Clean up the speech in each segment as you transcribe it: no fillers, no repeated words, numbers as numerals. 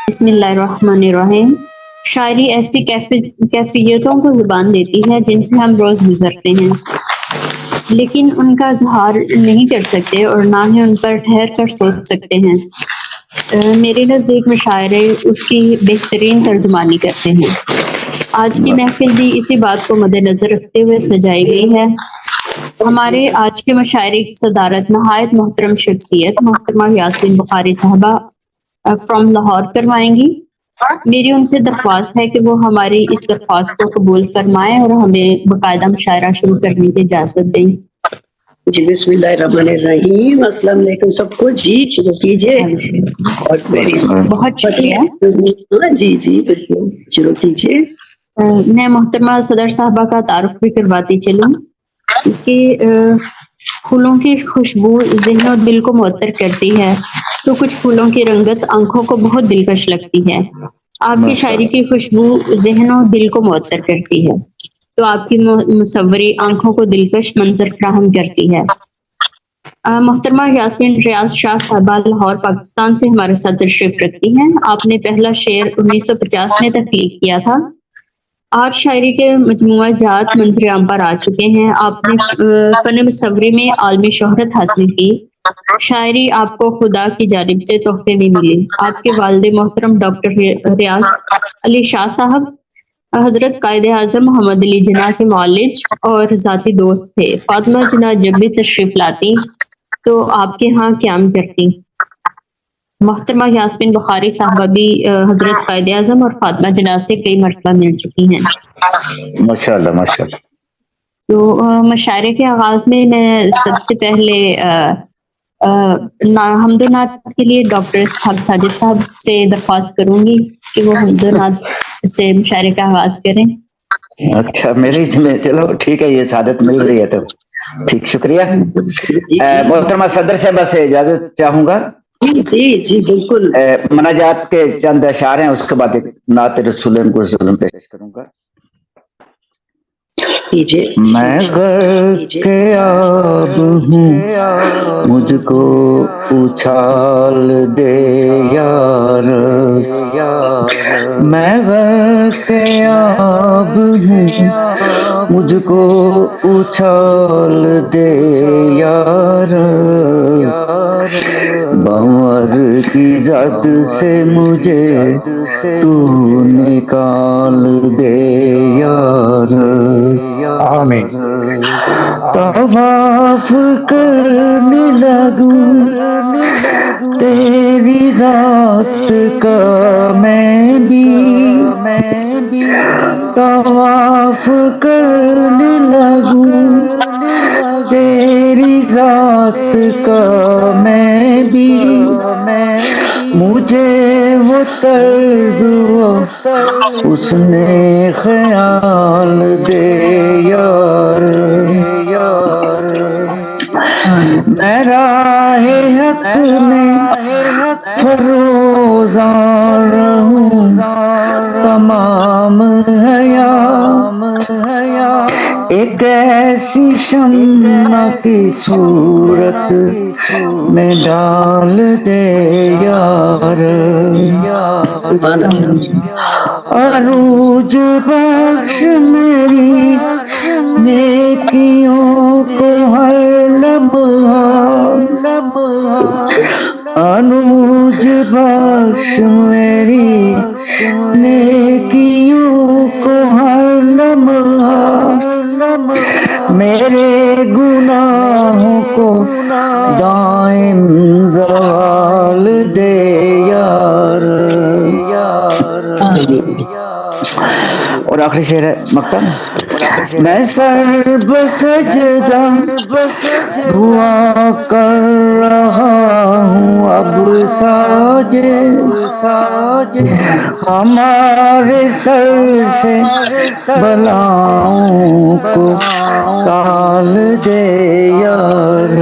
بسم اللہ الرحمن الرحیم۔ شاعری ایسی کیفیتوں کو زبان دیتی ہے جن سے ہم روز گزرتے ہیں، لیکن ان کا اظہار نہیں کر سکتے اور نہ ہی ان پر ٹھہر کر سوچ سکتے ہیں۔ میرے نزدیک مشاعرے اس کی بہترین ترجمانی کرتے ہیں۔ آج کی محفل بھی اسی بات کو مد نظر رکھتے ہوئے سجائی گئی ہے۔ ہمارے آج کے مشاعرے کی صدارت نہایت محترم شخصیت محترمہ یاسمین بخاری صاحبہ فرام لاہور کروائیں گی۔ میری ان سے درخواست ہے کہ وہ ہماری اس درخواست کو قبول فرمائیں اور ہمیں باقاعدہ مشاعرہ شروع کرنے کی اجازت دیں۔ جی بسم اللہ الرحمن الرحیم۔ السلام علیکم سب کو۔ جی شروع کیجیے۔ اور بہت شکریہ۔ جی بالکل شروع کیجیے۔ میں محترمہ صدر صاحبہ کا تعارف بھی کرواتی چلوں کہ پھولوں کی خوشبو ذہن و دل کو معطر کرتی ہے تو کچھ پھولوں کی رنگت آنکھوں کو بہت دلکش لگتی ہے۔ آپ کی شاعری کی خوشبو ذہن و دل کو معطر کرتی ہے تو آپ کی مصوری آنکھوں کو دلکش منظر فراہم کرتی ہے۔ محترمہ یاسمین ریاض شاہ صاحبہ لاہور پاکستان سے ہمارے ساتھ تشریف رکھتی ہیں۔ آپ نے پہلا شعر 1950 میں تخلیق کیا تھا۔ آج شاعری کے مجموعہ جات منظر عام پر آ چکے ہیں۔ آپ نے فن مصوری میں عالمی شہرت حاصل کی۔ شاعری آپ کو خدا کی جانب سے تحفے میں ملی۔ آپ کے والد محترم ڈاکٹر ریاض علی شاہ صاحب حضرت قائد اعظم محمد علی جناح کے معالج اور ذاتی دوست تھے۔ فاطمہ جناح جب بھی تشریف لاتی تو آپ کے ہاں قیام کرتی۔ محترمہ یاسمین بخاری صاحبہ بھی حضرت قائد اعظم اور فاطمہ جناح سے کئی مرتبہ مل چکی ہیں۔ ماشاءاللہ ماشاءاللہ۔ تو مشاعرے کے آغاز میں سب سے پہلے حمد و نعت کے لیے ڈاکٹر اسحاق ساجد صاحب سے درخواست کروں گی کہ وہ حمد و نعت سے مشاعرے کا آغاز کریں۔ اچھا میرے میں چلو ٹھیک ہے، یہ سعادت مل رہی ہے تو ٹھیک، شکریہ۔ محترمہ صدر صاحبہ سے اجازت چاہوں گا۔ جی بالکل۔ مناجات کے چند اشعار ہیں، اس کے بعد ایک نعت رسول کو پیش کروں گا۔ میں غرق کے آب ہوں، مجھ کو اچھال دے یار، میں غرق کے آب ہوں، مجھ کو اچھال دے یار، بنور کی زد سے مجھے تو نکال دے یار، آمین۔ طواف کرنے لگوں تیری ذات کا میں بھی، طواف کرنے لگوں تیری ذات کا میں بھی، مجھے وہ طرز اس نے خیال دے یار، میں راہ حق میں فروزاں رہوں تمام حیات، ایک ایسی شمع کی صورت میں ڈال دے یار، عروج بخش میری نیکیوں کو ہر لمحہ، عروج بخش میری نیکیوں کو ہر لمحہ، میرے گناہوں کو دائم زوال دے یار۔ اور آخری شعر ہے مقطع، میں سر بسجدہ دعا کر رہا ہوں اب ساجد، ہمارے سر سے بلاؤں کو ٹال دے یار،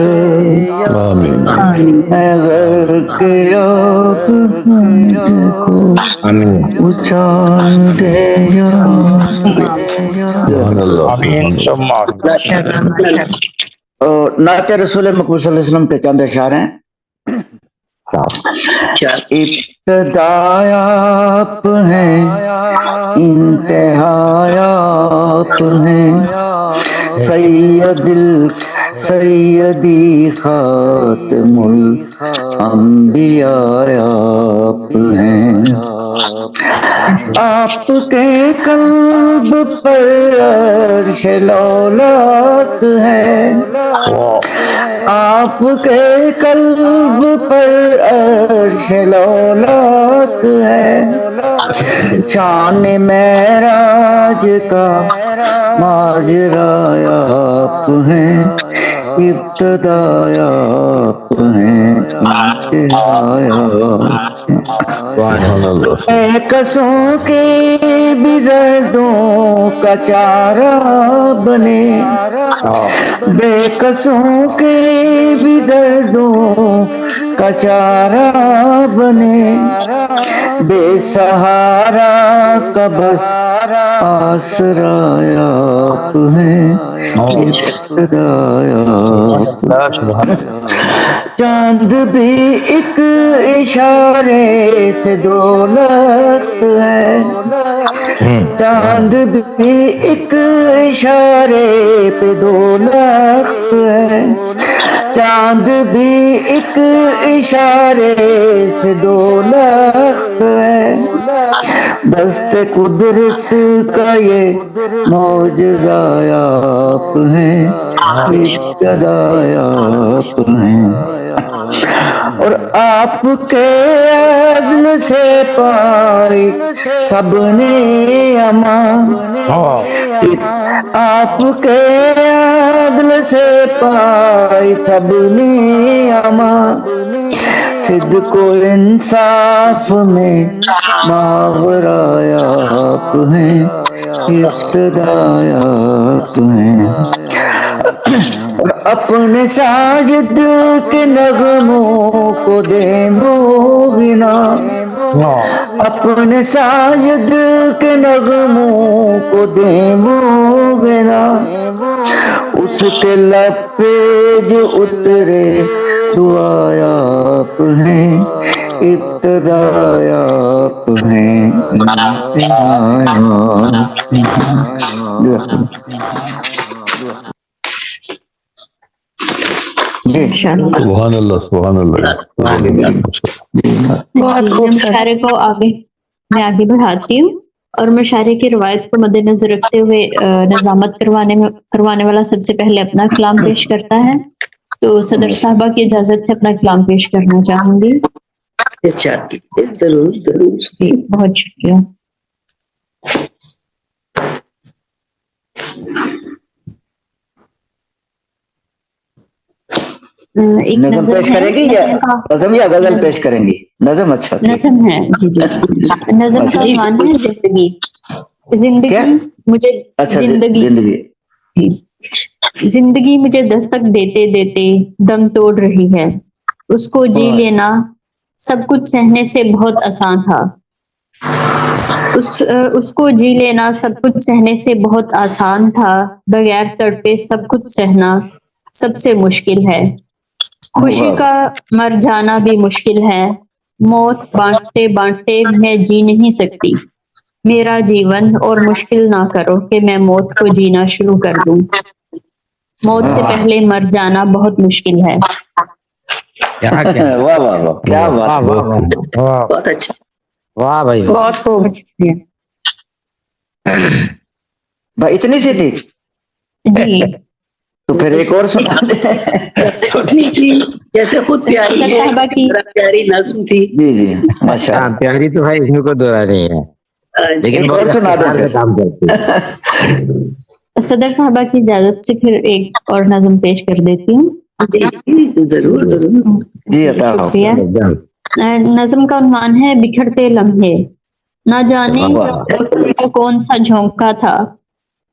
میں غرق آب مجھ کو اچھال دے یار۔ نعت رسول مقبول صلی اللہ علیہ وسلم پہ چند اشعار ہیں۔ ابتداء آپ ہیں انتہاء آپ ہیں سیدی خاتم الانبیاء آپ ہیں آپ کے قلب پر عرش لولاک ہے آپ کے قلب پر عرش لولاک ہے شان معراج کا ماجرا آپ ہیں ابتدا آپ ہیں کسوں کے بھی دردوں کا چارہ بنے بے کسوں کے بھی دردوں کا چارہ بنے بے سہارا کا بس آسرا آپ ہیں ابتدا چاند بھی ایک اشارے سے دولت ہے چاند بھی ایک اشارے پہ دولت ہے چاند بھی ایک اشارے سے دولت ہے دست قدرت کا یہ معجزہ آپ ہیں ابتدا آپ ہیں اور آپ کے عدل سے پائی سب نے امان آپ کے عدل سے پائی سب نے امان صدق و انصاف میں ماورا آپ ہیں ابتدا آپ ہیں اور اپنے ساجد کے نغموں کو دیں گنا اپنے ساجد کے نغموں کو دیں گنا اس کے لب پہ جو اترے دعا آپ ہیں ابتدا آپ ہیں سبحان اللہ سبحان اللہ مشاعرے کو میں آگے بڑھاتی ہوں اور مشاعرے کی روایت کو مد نظر رکھتے ہوئے نظامت کروانے والا سب سے پہلے اپنا کلام پیش کرتا ہے تو صدر صاحبہ کی اجازت سے اپنا کلام پیش کرنا چاہوں گی اچھا ضرور ضرور جی بہت شکریہ نظم پیش کریں گی یا نظم یا غزل پیش کریں گی نظم اچھا نظم ہے جی جی نظم کا عنوان ہے زندگی مجھے زندگی مجھے دستک دیتے دیتے دم توڑ رہی ہے اس کو جی لینا سب کچھ سہنے سے بہت آسان تھا اس کو جی لینا سب کچھ سہنے سے بہت آسان تھا بغیر تڑپے سب کچھ سہنا سب سے مشکل ہے خوشی کا مر جانا بھی مشکل ہے موت بانٹتے بانٹتے میں جی نہیں سکتی میرا جیون اور مشکل نہ کرو کہ میں موت کو جینا شروع کر دوں موت سے پہلے مر جانا بہت مشکل ہے بہت اچھا واہ بھائی بہت خوب بھائی اتنی سی تھی جی تو پھر ایک اور سنا دیں چھوٹی سی جیسے خود پیاری ہے صاحبہ کی پیاری نظم تھی جی جی ماشاء اللہ پیاری تو بھائی اس میں کوئی دورہ نہیں ہے لیکن ایک اور سنا دیں پھر کام کرتی ہے صدر صاحبہ کی اجازت سے پھر ایک اور نظم پیش کر دیتی ہوں ضرور ضرور جی عطا شکریہ نظم کا عنوان ہے بکھرتے لمحے نہ جانے کو کون سا جھونکا تھا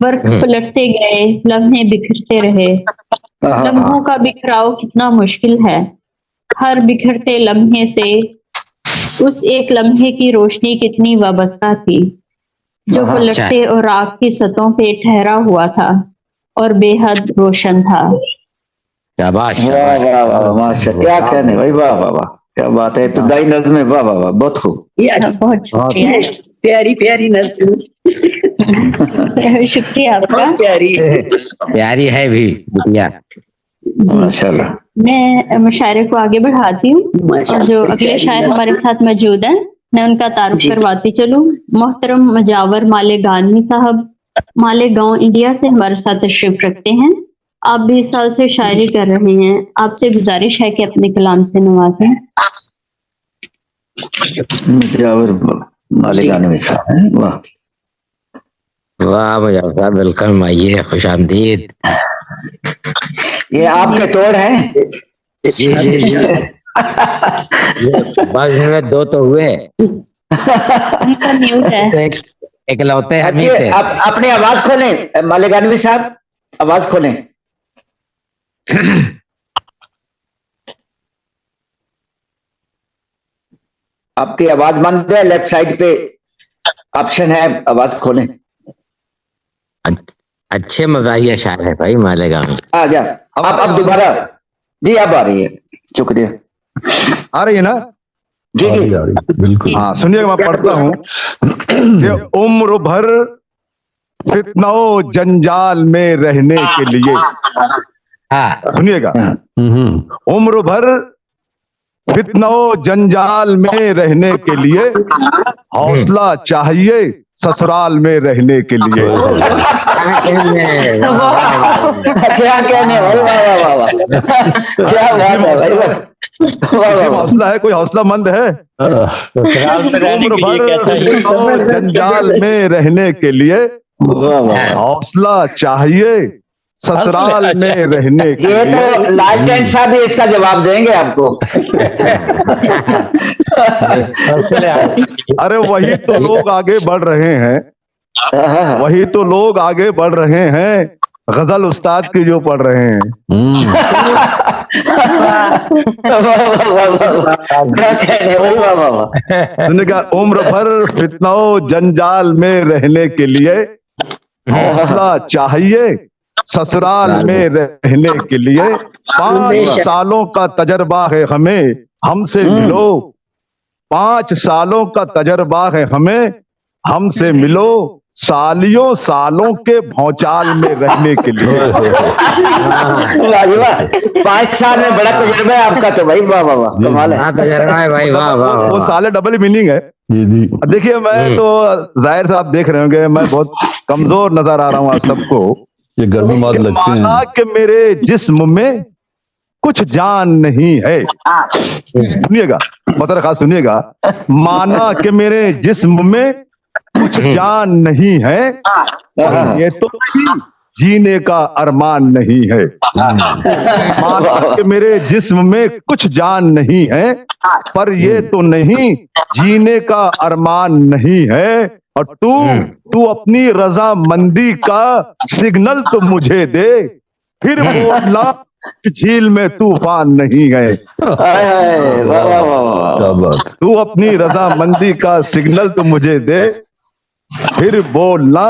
ورق پلٹتے گئے لمحے بکھرتے رہے لمحوں کا بکھراؤ کتنا مشکل ہے ہر بکھرتے لمحے سے اس ایک لمحے کی روشنی کتنی وابستہ تھی جو پلٹتے اور آگ کی سطحوں پہ ٹھہرا ہوا تھا اور بے حد روشن تھا کیا کہنے بھائی واہ واہ واہ क्या बात है, इब्तदाई नज़्म है, वाह वाह वाह, बहुत खूब। बहुत शुक्रिया। प्यारी प्यारी नज़्म, शुक्रिया आपका। बहुत प्यारी। प्यारी है भी बिटिया। माशाल्लाह। मैं मुशायरे को आगे बढ़ाती हूँ और जो अगले शायर हमारे साथ मौजूद हैं मैं उनका तारुफ करवाती चलूँ। मोहतरम मुजावर मालेगानी साहब मालेगांव इंडिया से हमारे साथ तशरीफ रखते हैं। आप 20 साल से शायरी कर रहे हैं, आपसे गुजारिश है कि अपने कलाम से नवाजें। मुजावर मालेगानी साहब हैं, वाह वाह मुजावर साहब, वेलकम, आइए, खुश आमदीद। ये आपके तोड़ हैं? जी जी जी। बस में दो तो हुए, उनका म्यूट है। इकलौते हम ही थे। आप अपनी आवाज खोलें मालेगानवी साहब, आवाज खोलें। आपकी आवाज बंद है, लेफ्ट साइड पे ऑप्शन है, आवाज खोलें। अच्छे मजाहिया शायर है भाई मालेगांव। आ जा, अब दोबारा। जी अब आ रही है, शुक्रिया। आ रही है ना? जी जी बिल्कुल। हाँ सुनिएगा, मैं पढ़ता हूँ कि उम्र भर फितनाओ जंजाल में रहने के लिए, हाँ सुनिएगा, उम्र भर फितनाओ जंजाल में रहने के लिए हौसला चाहिए ससुराल में रहने के लिए। क्या कहने, वाह वाह वाह वाह, क्या बात है भाई, वाह हौसला है, कोई हौसला मंद है? उम्र भर फितनाओ जंजाल में रहने के लिए हौसला चाहिए ससुराल में रहने के ये लिए। तो लालटेन साहब ही इसका जवाब देंगे आपको। अरे वही तो लोग आगे बढ़ रहे हैं, वही तो लोग आगे बढ़ रहे हैं, गजल उस्ताद की जो पढ़ रहे हैं। सुनने का, उम्र भर फितनाओ जंजाल में रहने के लिए हौसला चाहिए ससुराल में रहने के लिए। 5 सालों का तजर्बा है हमें, हमसे मिलो। 5 सालों का तजर्बा है हमें, हमसे मिलो। सालियों सालों के भौचाल में रहने के लिए। 5 साल में बड़ा तजुर्बा है आपका तो भाई, वाह वाह वाह, कमाल है। तजर्बा है भाई, वाह वाह वो वाह। साले डबल मीनिंग है। देखिए मैं तो जाहिर से आप देख रहे होंगे मैं बहुत कमजोर नजर आ रहा हूँ आप सबको। ये गर्मी बात लगती है। माना कि मेरे जिस्म में कुछ जान नहीं है, सुनिएगा मतलब खास सुनिएगा, माना कि मेरे जिस्म में कुछ जान नहीं है, ये तो जीने का अरमान नहीं है। माना कि मेरे जिस्म में कुछ जान नहीं है, पर ये तो नहीं जीने का अरमान नहीं है। और तू अपनी रजामंदी का सिग्नल तो मुझे दे, फिर बोलना झील में तूफान नहीं है। तू अपनी रजामंदी का सिग्नल तो मुझे दे, फिर बोलना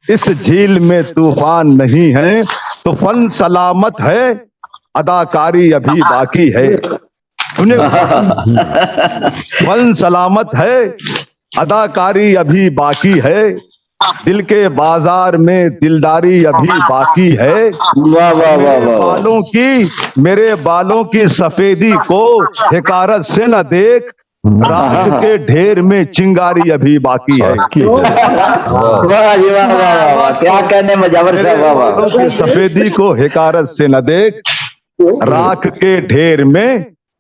इस झील में तूफान नहीं है। तो फन सलामत है, अदाकारी अभी बाकी है। सुनिए, फन सलामत है, अदाकारी अभी बाकी है। दिल के बाजार में दिलदारी अभी बाकी है। मेरे बालों की सफेदी को हिकारत से न देख, राख के ढेर में चिंगारी अभी बाकी है। क्या कहने मुजावर साहब, वाह वाह। सफेदी को हिकारत से न देख, राख के ढेर में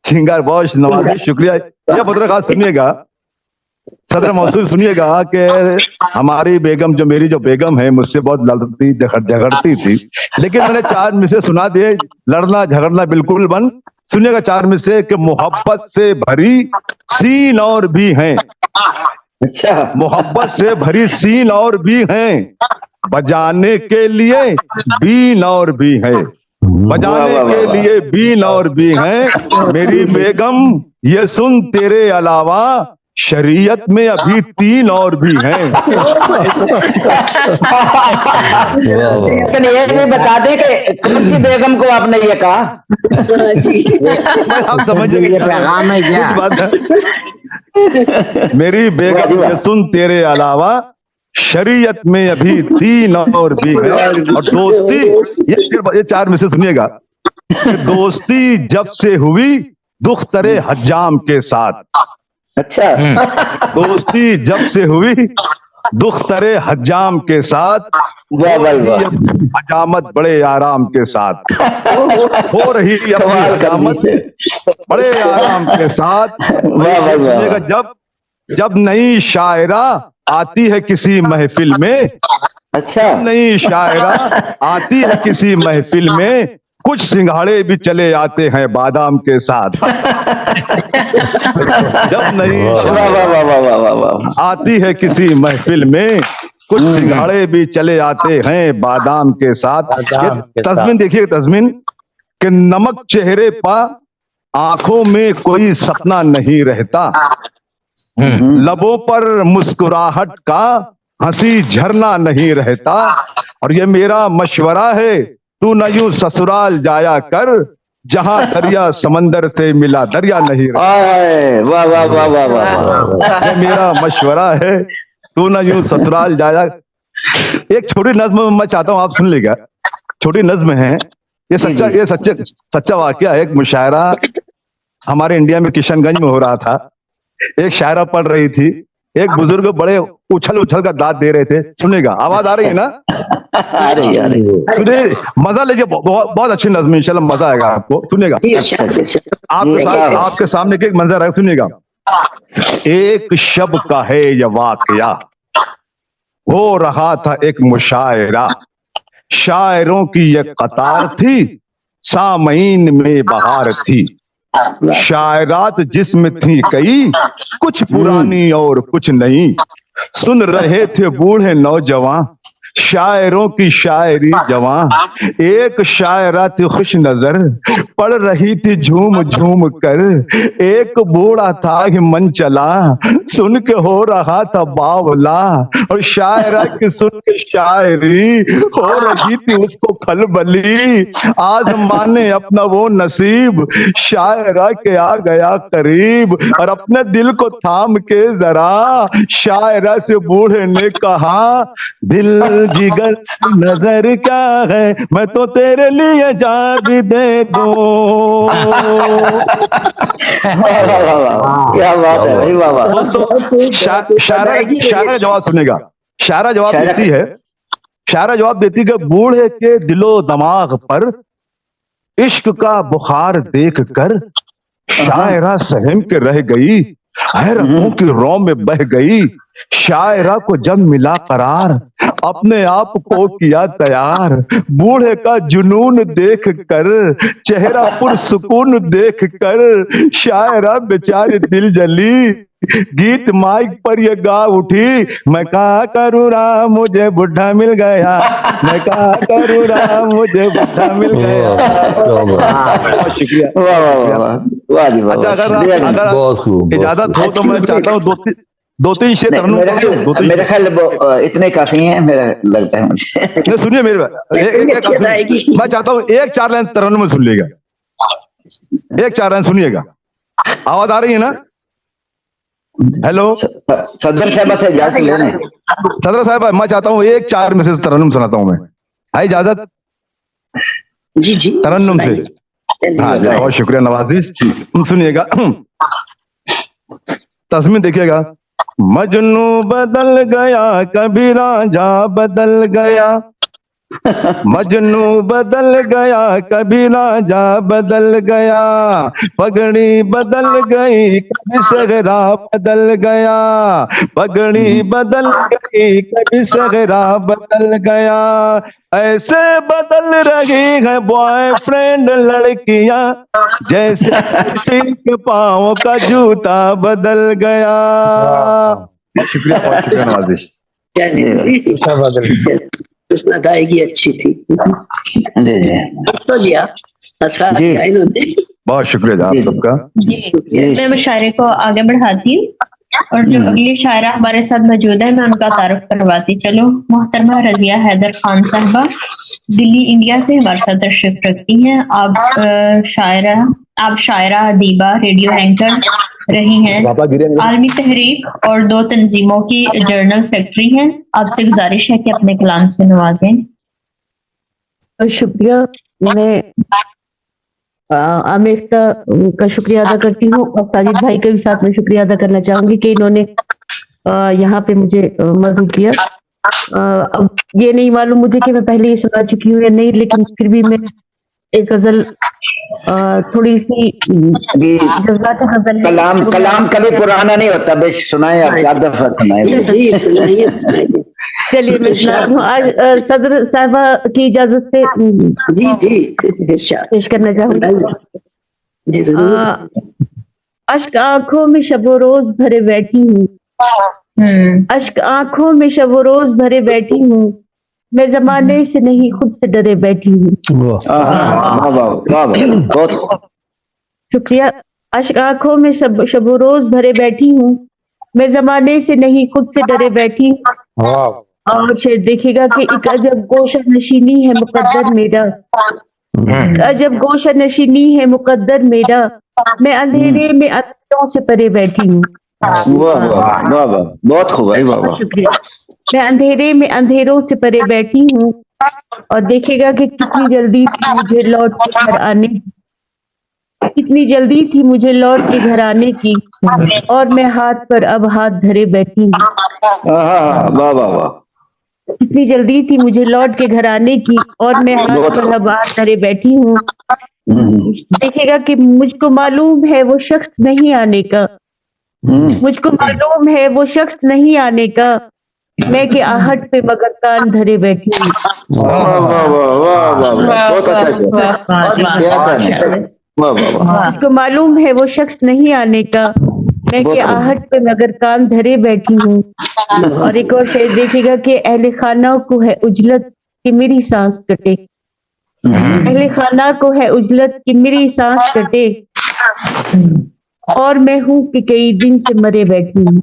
चिंगार। बहुत नवाजी, शुक्रिया। यह पत्रकार सुनिएगा, सदर मौसूल सुनिएगा कि हमारी बेगम, जो मेरी जो बेगम है, मुझसे बहुत लड़ती झगड़ती थी, लेकिन मैंने 4 मिसरे सुना दिए, लड़ना झगड़ना बिल्कुल बंद। सुनिएगा 4 मिसरे कि मोहब्बत से भरी सीन और भी हैं, मोहब्बत से भरी सीन और भी हैं, बजाने के लिए बीन और भी है, बजाने के लिए बीन और भी हैं। मेरी बेगम ये सुन, तेरे अलावा शरीयत में अभी 3 और भी हैं। लेकिन ये भी बता दें कि कौन सी बेगम को आपने ये कहा? आप समझिए ये पैगाम है क्या? कुछ बात है। मेरी बेगम ये सुन तेरे अलावा शरीयत में अभी 3 और भी हैं। और दोस्ती, ये 4 में से सुनिएगा, दोस्ती जब से हुई दुख्तरे हज्जाम के साथ। अच्छा। दोस्ती जब से हुई दुख्तरे हज्जाम के साथ, वाह भाई वाह। हजामत बड़े आराम के साथ हो रही अपनी कमाल कर हजामत दी। बड़े आराम के साथ। वाह भाई वाह। जब नई शायरा आती है किसी महफिल में, अच्छा। नई शायरा आती है किसी महफिल में, कुछ सिंघाड़े भी चले आते हैं बादाम के साथ। जब नई वाह वाह वाह वाह वाह वाह वाह। आती है किसी महफिल में, कुछ सिंघाड़े भी चले आते हैं बादाम के साथ। बादाम के साथ। तस्मीन देखिए, तस्मीन कि नमक चेहरे पर, आंखों में कोई सपना नहीं रहता, लबों पर मुस्कुराहट का हंसी झरना नहीं रहता। और ये मेरा मशवरा है, तू न यूं ससुराल जाया कर, जहां दरिया समंदर से मिला दरिया नहीं रहता। आए, वाह वाह वाह वाह वाह वाह। ये मेरा मशवरा है, तू न यूं ससुराल जाया। एक छोटी नज्म मैं चाहता हूं आप सुन लीजिएगा, छोटी नज्म है, ये सच्चा वाकया है। एक मुशायरा हमारे इंडिया में किशनगंज में हो रहा था। एक शायरा पढ़ रही थी, एक बुजुर्ग बड़े उछल उछल का दाद दे रहे थे। सुनिएगा, आवाज आ रही है ना? आ रही आ रही। सुनिए, मजा लीजिए, बहुत अच्छी नज्म, इंशाल्लाह मजा आएगा आपको। सुनिएगा, आपके सामने एक मंजर है, सुनिएगा। एक शब का है यह वाकया, हो रहा था एक मुशायरा, शायरों की ये कतार थी, सामईन में बहार थी, शायरात जिसमें थी कई, कुछ पुरानी और कुछ नई, सुन रहे थे बूढ़े नौजवान, शायरों की शायरी जवां। एक शायरा थी खुश नजर, पढ़ रही थी झूम झूम कर, एक बूढ़ा था कि मन चला, सुन के हो रहा था बावला, और शायरा की सुन के शायरी हो रही थी उसको खलबली। आज माने अपना वो नसीब, शायरा के आ गया करीब, और अपने दिल को थाम के जरा, शायरा से बूढ़े ने कहा, दिल जिगर नजर क्या है, मैं तो तेरे लिए जान भी दे दूं। क्या बात है भाई, वाह वाह। दोस्तों, शायरा जवाब सुनेगा। शायरा जवाब देती है, शायरा जवाब देती कि बूढ़े के दिलो दिमाग पर इश्क का बुखार देख कर, शायरा सहम के रह गई, हैरतों की रौ में बह गई। शायरा को जब मिला करार, अपने आप को किया तैयार, बूढ़े का जुनून देख कर, चेहरा पुरसुकून देख कर, शायरा बेचारी दिल जली, गीत माइक पर ये गा उठी, मैं क्या करूँ राम मुझे बुढ़ा मिल गया, मैं क्या करूँ राम मुझे बुढ़ा मिल गया। बहुत शुक्रिया। वाह वाह वाह वाह वाह जी वाह। अच्छा, अगर इजाजत हो तो मैं चाहता हूँ दो तीन शेर तरन्नुम करूं। मेरे ख्याल इतने काफी हैं, मेरा लगता है मुझे। सुनिए मेरे मैं चाहता हूँ एक 4 लाइन तरन्नुम में सुन लीजिएगा, एक 4 लाइन सुनिएगा। आवाज आ रही है ना? हेलो सदर साहब से इजाजत लेना है। सदर साहब, मैं चाहता हूँ एक 4 में से तरन्नुम सुनाता हूँ मैं, है इजाजत? जी जी, तरन्नुम से। हाँ, बहुत शुक्रिया नवाजिश। सुनिएगा, तस्मीन देखिएगा। मजनू बदल गया, कभी राजा बदल गया, मजनू बदल गया, कभी राजा बदल गया, पगड़ी बदल गई, कभी सहरा बदल गया, पगड़ी बदल गई, कभी सहरा बदल गया, ऐसे बदल रही है बॉयफ्रेंड लड़कियां, जैसे किसी के पाँव का जूता बदल गया। शुक्रिया, बहुत शुक्रिया नवाजिश। अदायगी अच्छी थी। जी जी तो लिया जी, बहुत शुक्रिया आप सबका। मैं मुशायरे को आगे बढ़ाती हूँ। اور جو اگلی شاعرہ ہمارے ساتھ موجود ہے میں ان کا تعارف کرواتی چلوں. محترمہ رضیہ حیدر خان صاحبہ دلی انڈیا سے ہمارے ساتھ تشریف رکھتی ہیں. آپ شاعرہ ادیبہ ریڈیو اینکر رہی ہیں, عالمی تحریک اور 2 تنظیموں کی جرنل سیکرٹری ہیں. آپ سے گزارش ہے کہ اپنے کلام سے نوازیں. شکریہ. میں عامر کا شکریہ ادا کرتی ہوں اور ساجد بھائی کا بھی ساتھ میں شکریہ ادا کرنا چاہوں گی کہ انہوں نے یہاں پہ مجھے مدعو کیا. اب یہ نہیں معلوم مجھے کہ میں پہلے یہ سنا چکی ہوں یا نہیں, لیکن پھر بھی میں ایک غزل تھوڑی سی جذباتی غزل ہے. کلام کبھی پرانا نہیں ہوتا, بے سنائیں آپ 4 دفعہ سنائیں. چلیے میں سنا ہوں. آج صدر صاحبہ کی اجازت سے پیش کرنا چاہوں گی. اشک آنکھوں میں شب و روز بھرے بیٹھی ہوں, اشک آنکھوں میں شب و روز بھرے بیٹھی ہوں, میں زمانے سے نہیں خود سے ڈرے بیٹھی ہوں. شکریہ. اشک آنکھوں میں شب و روز بھرے بیٹھی ہوں, میں زمانے سے نہیں خود سے ڈرے بیٹھی ہوں. اور شعر دیکھیے گا کہ ایک عجب گوشہ نشینی ہے مقدر میرا, عجب گوشہ نشینی ہے مقدر میرا, میں اندھیرے میں اندھیروں سے پرے بیٹھی ہوں. بہت خوب ہے. شکریہ. میں اندھیرے میں اندھیروں سے پرے بیٹھی ہوں, اور دیکھے گا کہ کتنی جلدی تھی مجھے لوٹ کے گھر آنے کی, کتنی جلدی تھی مجھے لوٹ کے گھر آنے کی, اور میں ہاتھ پر اب ہاتھ دھرے بیٹھی ہوں. کتنی جلدی تھی مجھے لوٹ کے گھر آنے کی, اور میں ہاتھ پر اب ہاتھ دھرے بیٹھی ہوں. دیکھے گا کہ مجھ کو معلوم ہے وہ شخص نہیں آنے کا, مجھ کو معلوم ہے وہ شخص نہیں آنے کا, میں کہ آہٹ پہ مگر کان دھرے بیٹھی ہوں. مجھ کو معلوم ہے وہ شخص نہیں آنے کا, میں کہ آہٹ پہ مگر کان دھرے بیٹھی ہوں. اور ایک اور شعر دیکھے گا کہ اہل خانہ کو ہے اجلت کہ میری سانس کٹے, اہل خانہ کو ہے اجلت کہ میری سانس کٹے, اور میں ہوں کہ کئی دن سے مرے بیٹھی ہوں.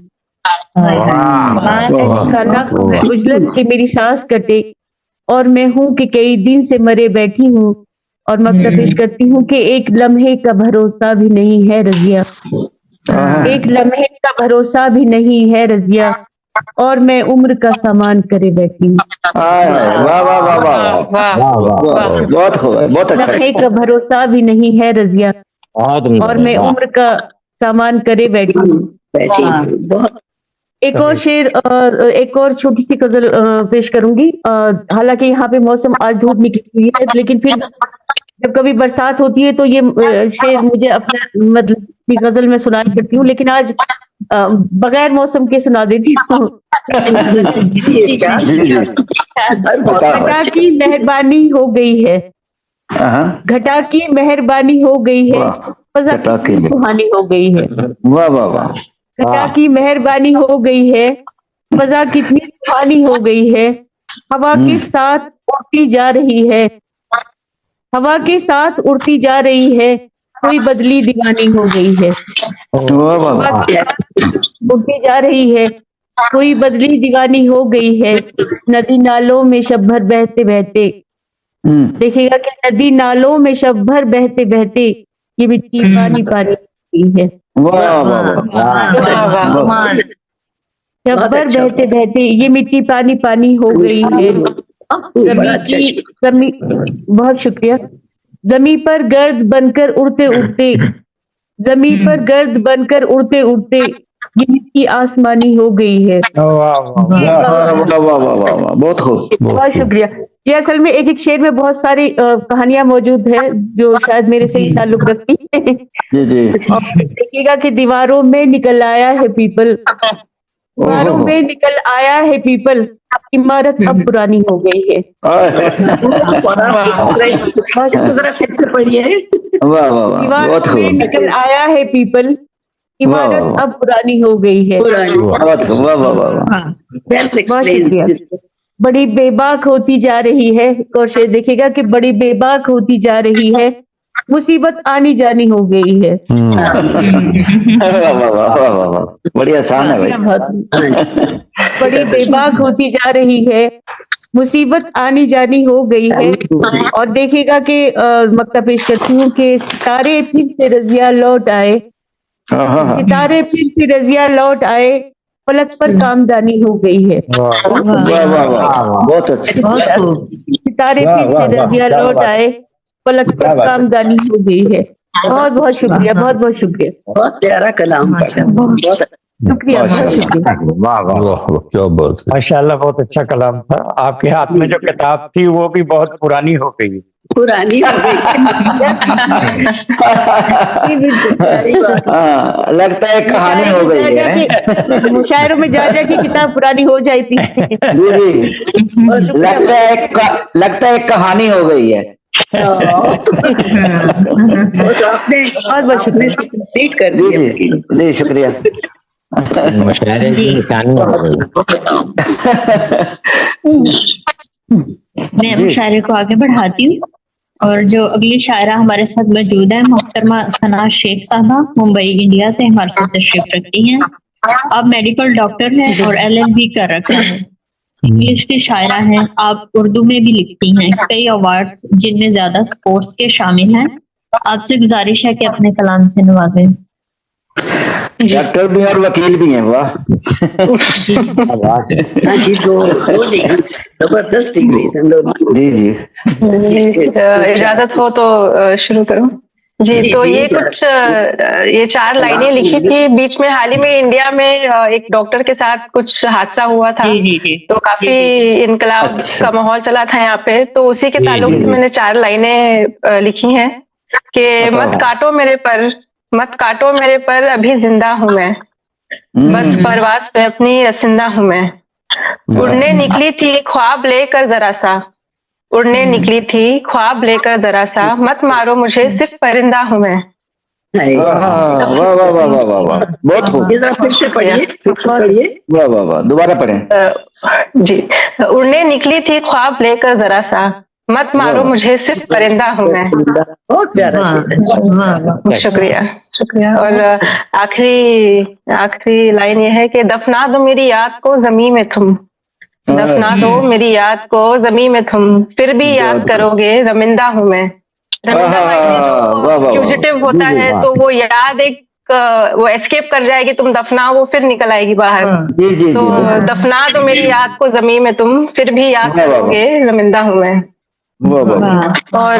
اہل خانہ کو ہے اجلت کہ میری سانس کٹے, اور میں ہوں کہ کئی دن سے مرے بیٹھی ہوں. اور مقصد پیش کرتی ہوں کہ ایک لمحے کا بھروسہ بھی نہیں ہے رضیہ, ایک لمحے کا بھروسہ بھی نہیں ہے رضیہ, اور میں عمر کا سامان کرے بیٹھی ہوں. لمحے کا بھروسہ بھی نہیں ہے رضیہ, اور میں عمر کا سامان کرے بیٹھی ہوں. ایک اور شعر, ایک اور چھوٹی سی غزل پیش کروں گی. حالانکہ یہاں پہ موسم آج دھوپ نکلی ہوئی ہے, لیکن پھر جب کبھی برسات ہوتی ہے تو یہ شعر مجھے اپنا مطلب غزل میں سنائی کرتی ہوں, لیکن آج بغیر موسم کے سنا دیتی ہوں. گھٹا کی مہربانی ہو گئی ہے, گھٹا کی مہربانی ہو گئی ہے, فضا کی سہانی ہو گئی ہے. گھٹا کی مہربانی ہو گئی ہے, فضا کتنی سہانی ہو گئی ہے, ہوا کے ساتھ اڑتی جا رہی ہے, ہوا کے ساتھ اڑتی جا رہی ہے, کوئی بدلی دیوانی ہو گئی ہے. اڑتی جا رہی ہے, کوئی بدلی دیوانی ہو گئی ہے, ندی نالوں میں شب بھر بہتے بہتے, دیکھے گا کہ ندی نالوں میں شب بھر بہتے بہتے یہ مٹی پانی پانی ہوئی ہے. شب بھر بہتے بہتے یہ مٹی پانی پانی ہو گئی ہے. بہت شکریہ. زمین پر گرد بن کر اڑتے اڑتے, زمین پر گرد بن کر اڑتے اڑتے یہ مٹی آسمانی ہو گئی ہے. بہت خوب, بہت شکریہ. یہ اصل میں ایک ایک شعر میں بہت ساری کہانیاں موجود ہیں جو شاید میرے سے ہی تعلق رکھتی ہیں. اور دیکھیے گا کہ دیواروں میں نکل آیا ہے پیپل, دیواروں میں نکل آیا ہے پیپل, عمارت اب پرانی ہو گئی ہے. دیواروں میں نکل آیا ہے پیپل, عمارت اب پرانی ہو گئی ہے. بہت شکریہ. بڑی بے باک ہوتی جا رہی ہے, کوشش دیکھے گا کہ بڑی بے باک ہوتی جا رہی ہے, मुसीबत आनी जानी हो गई है। वाह वाह वाह वाह वाह वाह, बड़ी आसान है भाई। बड़ी बेबाक होती जा रही है, मुसीबत आनी जानी हो गई है। और देखिएगा कि मक्ता पेश करती हूँ कि सितारे फिर से रजिया लौट आए, सितारे फिर से रजिया लौट आए, पलक पर कामदानी हो गई है। वाह वाह वाह, बहुत अच्छा। सितारे फिर से रजिया लौट आए, पलक पर कामदानी हो गई है। बहुत बहुत शुक्रिया, बहुत बहुत शुक्रिया। बहुत प्यारा कलाम पढ़ा, बहुत शुक्रिया, बहुत शुक्रिया। वाह वाह वाह वाह, क्या बात है। माशाल्लाह, बहुत अच्छा कलाम था। आपके हाथ में जो किताब थी वो भी बहुत पुरानी हो गई। पुरानी हो गई। लगता है कहानी हो गई है। मुशायरों में जा की किताब पुरानी हो जाती है। जी जी, लगता है कहानी हो गई है। आपने बहुत बहुत शुक्रिया, कंप्लीट कर जी दिया। जी जी, शुक्रिया। मुशायरे की निशानी हो गई। मैं मुशायरे को आगे बढ़ाती हूँ और जो अगली शायरा हमारे साथ मौजूद है मोहतरमा सना शेख साहबा, मुंबई इंडिया से हमारे साथ तशरीफ रखती हैं। आप मेडिकल डॉक्टर हैं और LLB कर रखा है, इंग्लिश की शायरा हैं, आप उर्दू में भी लिखती हैं। कई अवार्ड्स जिनमें ज्यादा स्पोर्ट्स के शामिल हैं। आपसे गुजारिश है कि अपने कलाम से नवाजें। डॉक्टर भी और वकील भी हैं। वाह हाँ जी, दो डिग्री, जबरदस्त डिग्री हम लोग। जी जी, इजाजत हो तो शुरू करूं जी। तो ये कुछ ये 4 लाइनें लिखी थी। बीच में हाल ही में इंडिया में एक डॉक्टर के साथ कुछ हादसा हुआ था, तो काफी इनकलाब का माहौल चला था यहाँ पे। तो उसी के ताल्लुक से मैंने 4 लाइनें लिखी हैं कि मत काटो मेरे पर, मत काटो मेरे पर, अभी जिंदा हूं मैं, बस परवाज पे अपनी रसिंदा हूं मैं। उड़ने निकली थी ख्वाब लेकर जरा सा, उड़ने निकली थी ख्वाब लेकर जरा सा, मत मारो मुझे सिर्फ परिंदा हूं मैं। वाह वाह वाह वाह वाह वाह वाह, बहुत खूब। फिर से पढ़िए। वाह वाह वाह, दोबारा पढ़ें। जी। उड़ने निकली थी ख्वाब लेकर जरा सा, मत मारो मुझे सिर्फ परिंदा हूं मैं। बहुत प्यारा। शुक्रिया शुक्रिया। और आखिरी लाइन ये है कि दफना दो मेरी याद को जमीन में तुम, दफना दो मेरी याद को जमीन में तुम, फिर भी याद करोगे रमिंदा हूं मैं। फ्यूजिटिव होता है तो वो याद एक वो एस्केप कर जाएगी, तुम दफनाओ वो फिर निकल आएगी बाहर। तो दफना दो मेरी याद को जमीन में तुम, फिर भी याद करोगे रमिंदा हूं मैं। और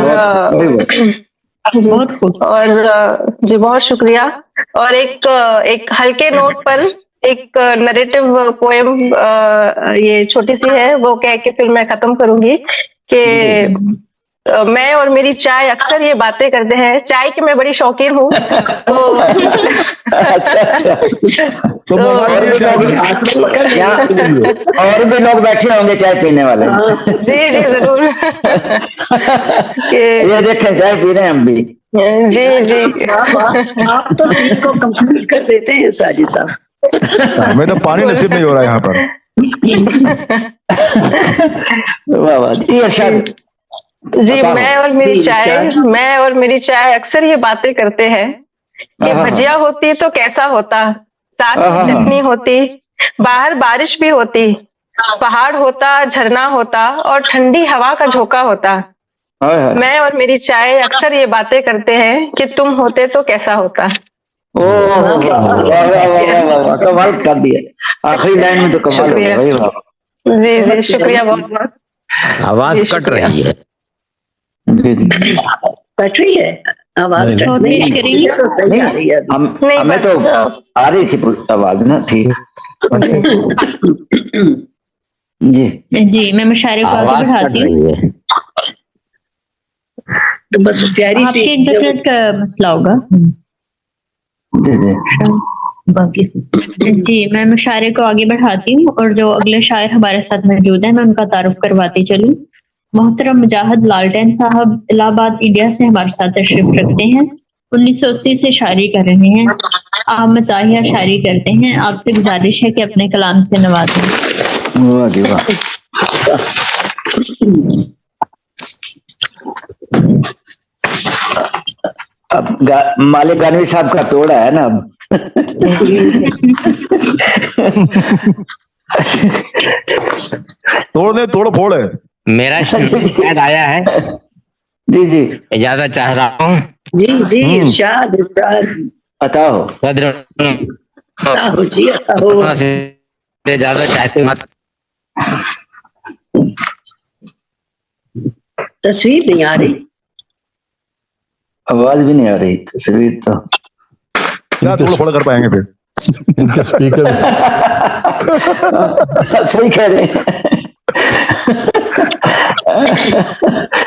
बहुत खूब। और जी बहुत शुक्रिया। और एक हल्के नोट पर एक नरेटिव पोएम ये छोटी सी है, वो कह के फिर मैं खत्म करूंगी कि मैं और मेरी चाय अक्सर ये बातें करते हैं। चाय की मैं बड़ी शौकीन हूँ तो अच्छा तो और भी लोग बैठे होंगे चाय पीने वाले। जी जी जरूर। ये देखें चाय पी रहे हैं हम भी। जी जी, आप तो सीट को कंप्लीट कर देते हैं साजिद साहब। हमें तो पानी नसीब नहीं हो रहा है यहाँ पर। वाह वाह जी। अर्शद जी, मैं और मेरी चाय अक्सर ये बातें करते हैं कि भजिया होती तो कैसा होता, साथ में चटनी होती, बाहर बारिश भी होती, पहाड़ होता, झरना होता और ठंडी हवा का झोंका होता। मैं और मेरी चाय अक्सर ये बातें करते हैं कि तुम होते तो कैसा होता। कमाल कर दिया आखिरी लाइन में तो कमाल हो गया। जी जी शुक्रिया बहुत बहुत। आवाज कट रही है। जी जी कट रही है आवाज। हमें तो आ रही थी आवाज ना। ठीक जी मैं मुशायरे को आगे बढ़ाती हूँ। तो बस प्यारी सी आपके इंटरनेट का मसला होगा। जी मैं मुशायरे को आगे बढ़ाती हूँ और जो अगले शायर हमारे साथ मौजूद है मैं उनका तारुफ करवाती चलूँ। मोहतरम मुजाहिद लालटेन साहब इलाहाबाद इंडिया से हमारे साथ तशरीफ रखते हैं। 1980 से शायरी कर रहे हैं। आप मज़ाहिया शायरी करते हैं। आपसे गुजारिश है कि अपने कलाम से नवाजें। अब मालिक गनवी साहब का तोड़ा है ना अब। तोड़ फोड़ है। मेरा शायद आया है। जी जी इजाजत चाह रहा हूँ। जी जी इरशाद इरशाद बताओ। बताओ जी बताओ। इजाजत चाहते मत। तस्वीर नहीं आ रही, आवाज भी नहीं आ रही, तस्वीर तो क्या तोड़ फोड़ कर पाएंगे फिर? इनके स्पीकर सही कह रहे हैं।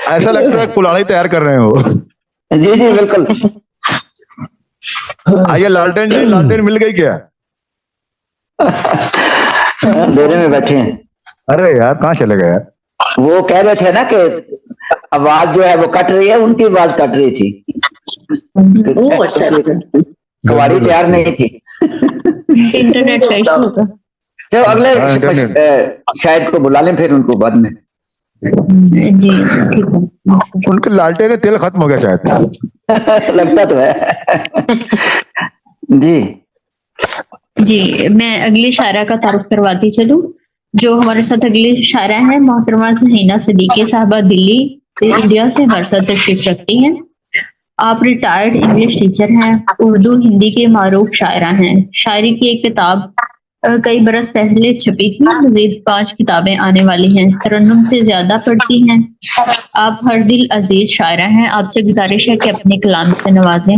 ऐसा लगता है कुल्हाड़ी तैयार कर रहे हो। जी जी बिल्कुल। आइए लालटेन जी, लालटेन मिल गई क्या? अंधेरे में बैठे हैं। अरे यार कहाँ चले गए यार? वो कह रहे थे ना कि आवाज जो है वो कट रही है, उनकी आवाज कट रही थी। वो अच्छा लगा। कवाड़ी तैयार नहीं थी। इंटरनेट का इशू होगा। तो अगले इंटरनेट। शायद को बुला लें फिर उनको बाद में। जी ठीक है। उनके लालटेन में तेल खत्म हो गया शायद। लगता तो है। जी जी मैं अगली शायरा का तारुफ करवाती चलूं। जो हमारे साथ अगली शायरा है मोहतरमा सहीना सिद्दीकी साहबा, दिल्ली इंडिया से हमारे साथ तशरीफ रखती हैं। आप रिटायर्ड इंग्लिश टीचर हैं, उर्दू हिंदी के मारूफ शायरा हैं। शायरी की एक किताब कई बरस पहले छपी थी, मजीद 5 किताबें आने वाली हैं। तरन्नुम से ज्यादा पढ़ती हैं। आप हर दिल अजीज शायरा हैं। आपसे गुजारिश है कि अपने कलाम से नवाजें।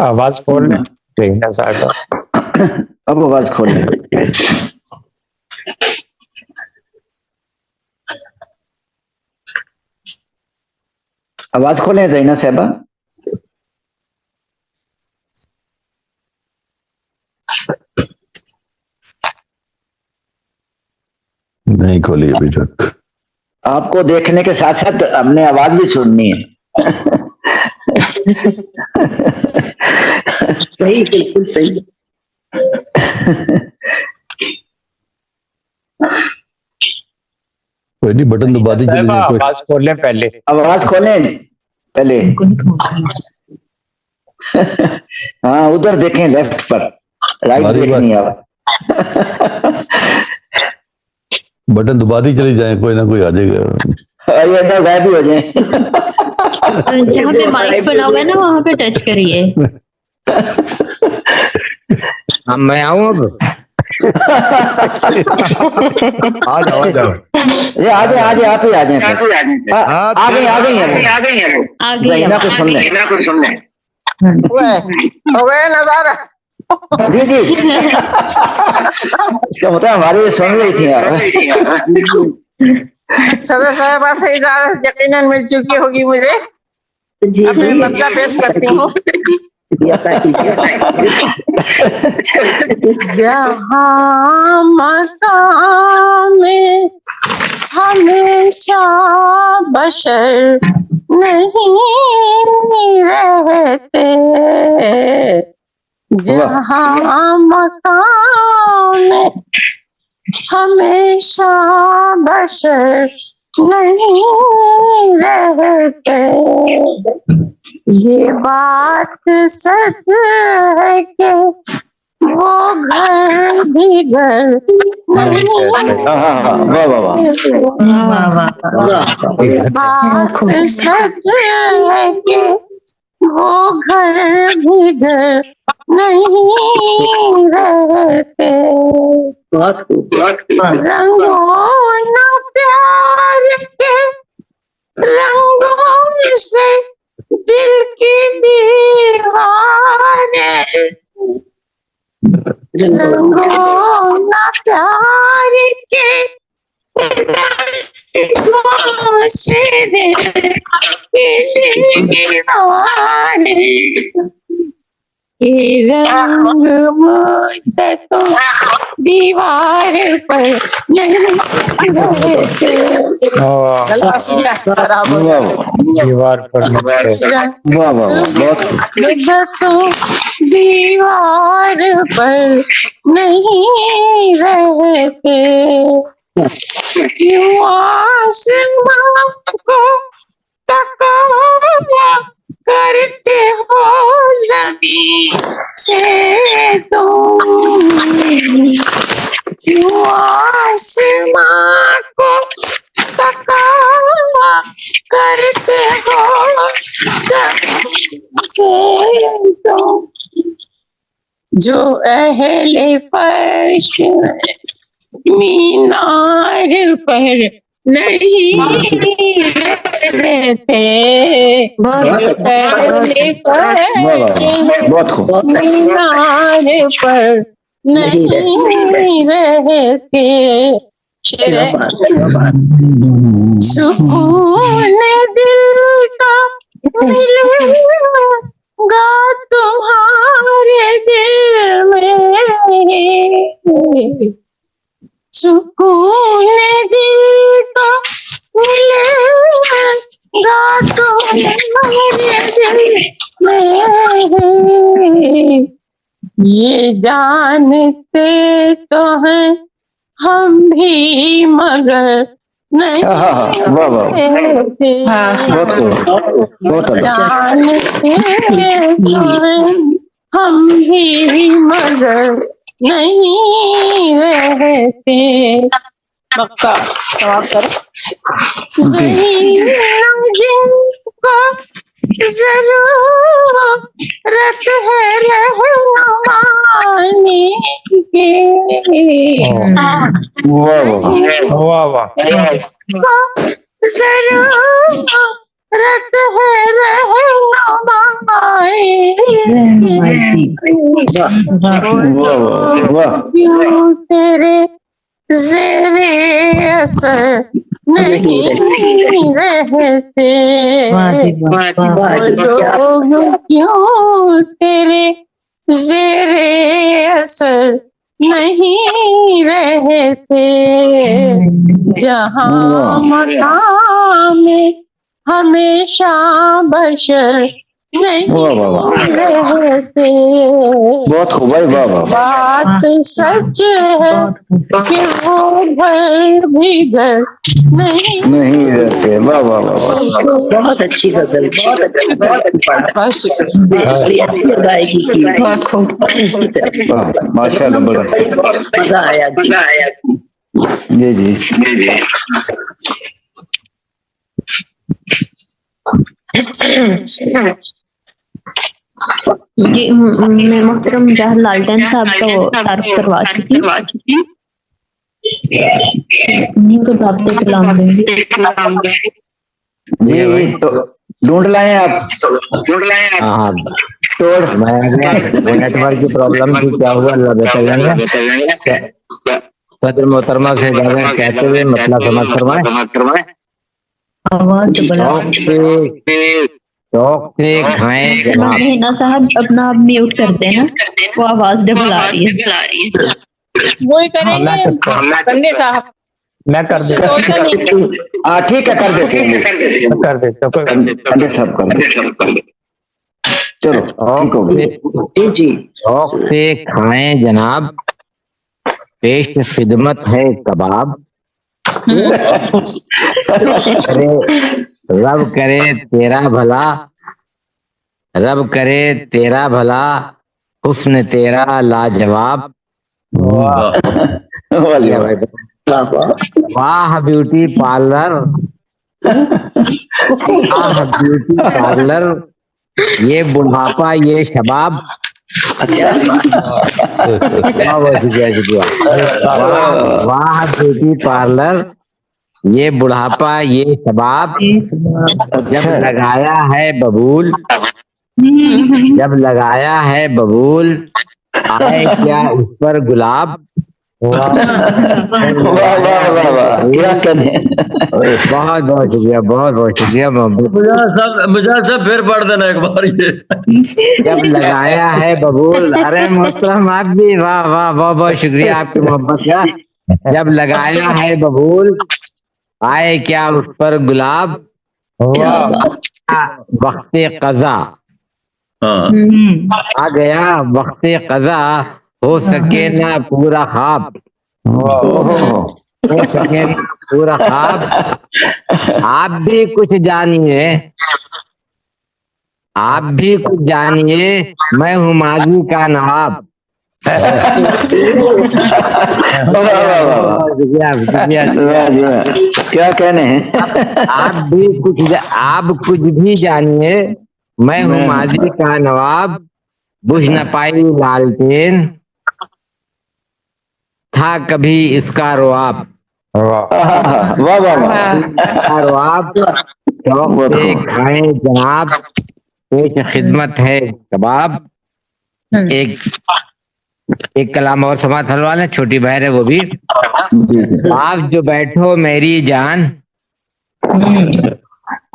आवाज खोल लें सहीना साहब। अब आवाज खोल लें। आवाज खोलें ज़ैना साहबा। नहीं खोली अभी तक। आपको देखने के साथ साथ हमने आवाज भी सुननी है। सही, बिल्कुल सही। कोई नहीं, बटन दबा दीजिए। आवाज खोलें पहले। आवाज खोलें पहले। हाँ उधर देखें, लेफ्ट पर, राइट देखनी है। बटन दबा दी चली जाए, कोई ना कोई आ जाएगा। अरे अंदर गायब भी हो जाए। जहाँ पे माइक बना हुआ है ना वहाँ पे टच करिए। मैं आऊँ अब? आ जाओ ये आ जाए आप ही आ जाए। आ गई ज़ैना को सुन लें। नजारा जी जी इसका मतलब हमारी सुन रही थी यार। सदर साहबा से इजाजत यकीनन मिल चुकी होगी मुझे। अब मैं मसला पेश करती हूँ। जहाँ मकाम में हमेशा बशर नहीं रहते, जहाँ मकाम में हमेशा बशर नहीं रहते, ये बात सच है कि वो घर भी घर नहीं, ये बात सच है कि वो घर भी घर नहीं रहते, रंगों ना प्यार के रंगों से दिल की दीवाने, रंगों ना प्यार के रंगों से दिल की दीवाने, ये रंग मुझे तो दीवार पर नहीं रहते, दीवार पर तो दीवार पर नहीं रहते, क्यों आसमां को तकावा करते हो जमीन से तुम, क्यों आसमां को तकावा करते हो जमीन से तुम, जो अहले फर्श मीनार पर नहीं रहते, जो अहले फर्श मीनार पर नहीं रहते, सुकून दिल का मिलेगा तुम्हारे दिल में, सुकून दिल का मिलेगा तुम्हारे दिल में, ये जानते तो हैं हम भी मगर नहीं रहते, जानते तो हैं हम भी मगर नहीं रहते। मक्का समाप्त करो। जिनको जरूरत है रहनुमानी की, वाह वाह जरूरत है रहनुमाई क्यों तेरे ज़ेरे असर नहीं रहते, लोग क्यों तेरे ज़ेरे असर नहीं रहते, जहाँ मकाम हमेशा बशर नहीं रहते, बहुत खूब भाई, वाह वाह। बात सच है कि वो घर भी घर नहीं रहते, वाह वाह वाह। बहुत अच्छी गजल, बहुत अच्छी, बहुत गायकी की, बहुत खूब। माशाल्लाह, बड़ा मजा आया जी जी। जी मैं मोहतरम मुजाहिद लालटेन साहब को तारुफ करवा चुकी, उन्हीं को दावत कलाम देंगे जी। तो ढूंढ लाए आप? हाँ तोड़ मैं नेटवर्क की प्रॉब्लम थी, क्या हुआ अल्लाह बेहतर जाने। सदर मोहतरमा से इजाजत कहते हुए मतलब समझ करवाएं। शौक से खाएं जनाब। हिना साहब अपना आप म्यूट कर देना, वो आवाज डबल आ रही है। वही करेंगे पंडित साहब, मैं कर देता हूँ। हाँ ठीक है, कर देते हैं, कर देता हूँ। पंडित साहब कर देते। चलो ठीक हो गया जी। शौक से खाएं जनाब, पेश खिदमत है कबाब, रब करे तेरा भला, रब करे तेरा भला, हुस्न तेरा लाजवाब। वाह ब्यूटी पार्लर, वाह ब्यूटी पार्लर, ये बुढ़ापा ये शबाब। अच्छा शुक्रिया। वाह ब्यूटी पार्लर, ये बुढ़ापा ये शबाब, जब लगाया है बबूल, जब लगाया है बबूल, आए क्या उस पर गुलाब। वाह वाह वाह वाह, बहुत बहुत शुक्रिया, बहुत बहुत शुक्रिया मोहब्बत। मुझे सब फिर पढ़ देना एक बार ये। जब लगाया है बबूल, अरे मोहतरम आप भी वाह वाह, बहुत बहुत शुक्रिया आपकी मोहब्बत का। जब लगाया है बबूल, आए क्या उस पर गुलाब, वक्ते कज़ा आ गया, वक्ते कज़ा हो सके ना पूरा ख्वाब। एक सेकेंड पूरा ख्वाब। आप भी कुछ जानिए, आप भी कुछ जानिए, मैं हूँ माजी का नवाब। क्या कहने हैं? आप कुछ भी जानिए, मैं हूँ माजी का नवाब, बुझ न पाई लालटेन, था कभी इसका रुआब। वाह वाह वाह, रुआब शौक से खाएं जनाब, पेश खिदमत है कबाब। एक कलाम और समाज हलवाल है, छोटी बहन है वो भी। आप जो बैठो मेरी जान,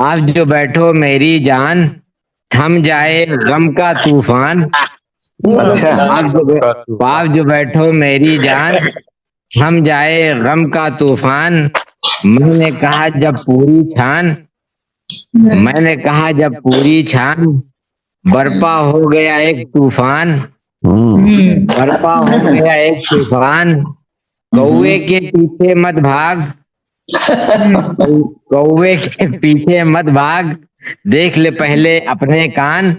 आप जो बैठो मेरी जान, थम जाए गम का तूफान। आप जो बैठो मेरी जान, थम जाए गम का तूफान। मैंने कहा जब पूरी छान, मैंने कहा जब पूरी छान, बर्पा हो गया एक तूफान, बर्पा हो गया एक तूफान। कौवे के पीछे मत भाग, कौवे के पीछे मत भाग, देख ले पहले अपने कान।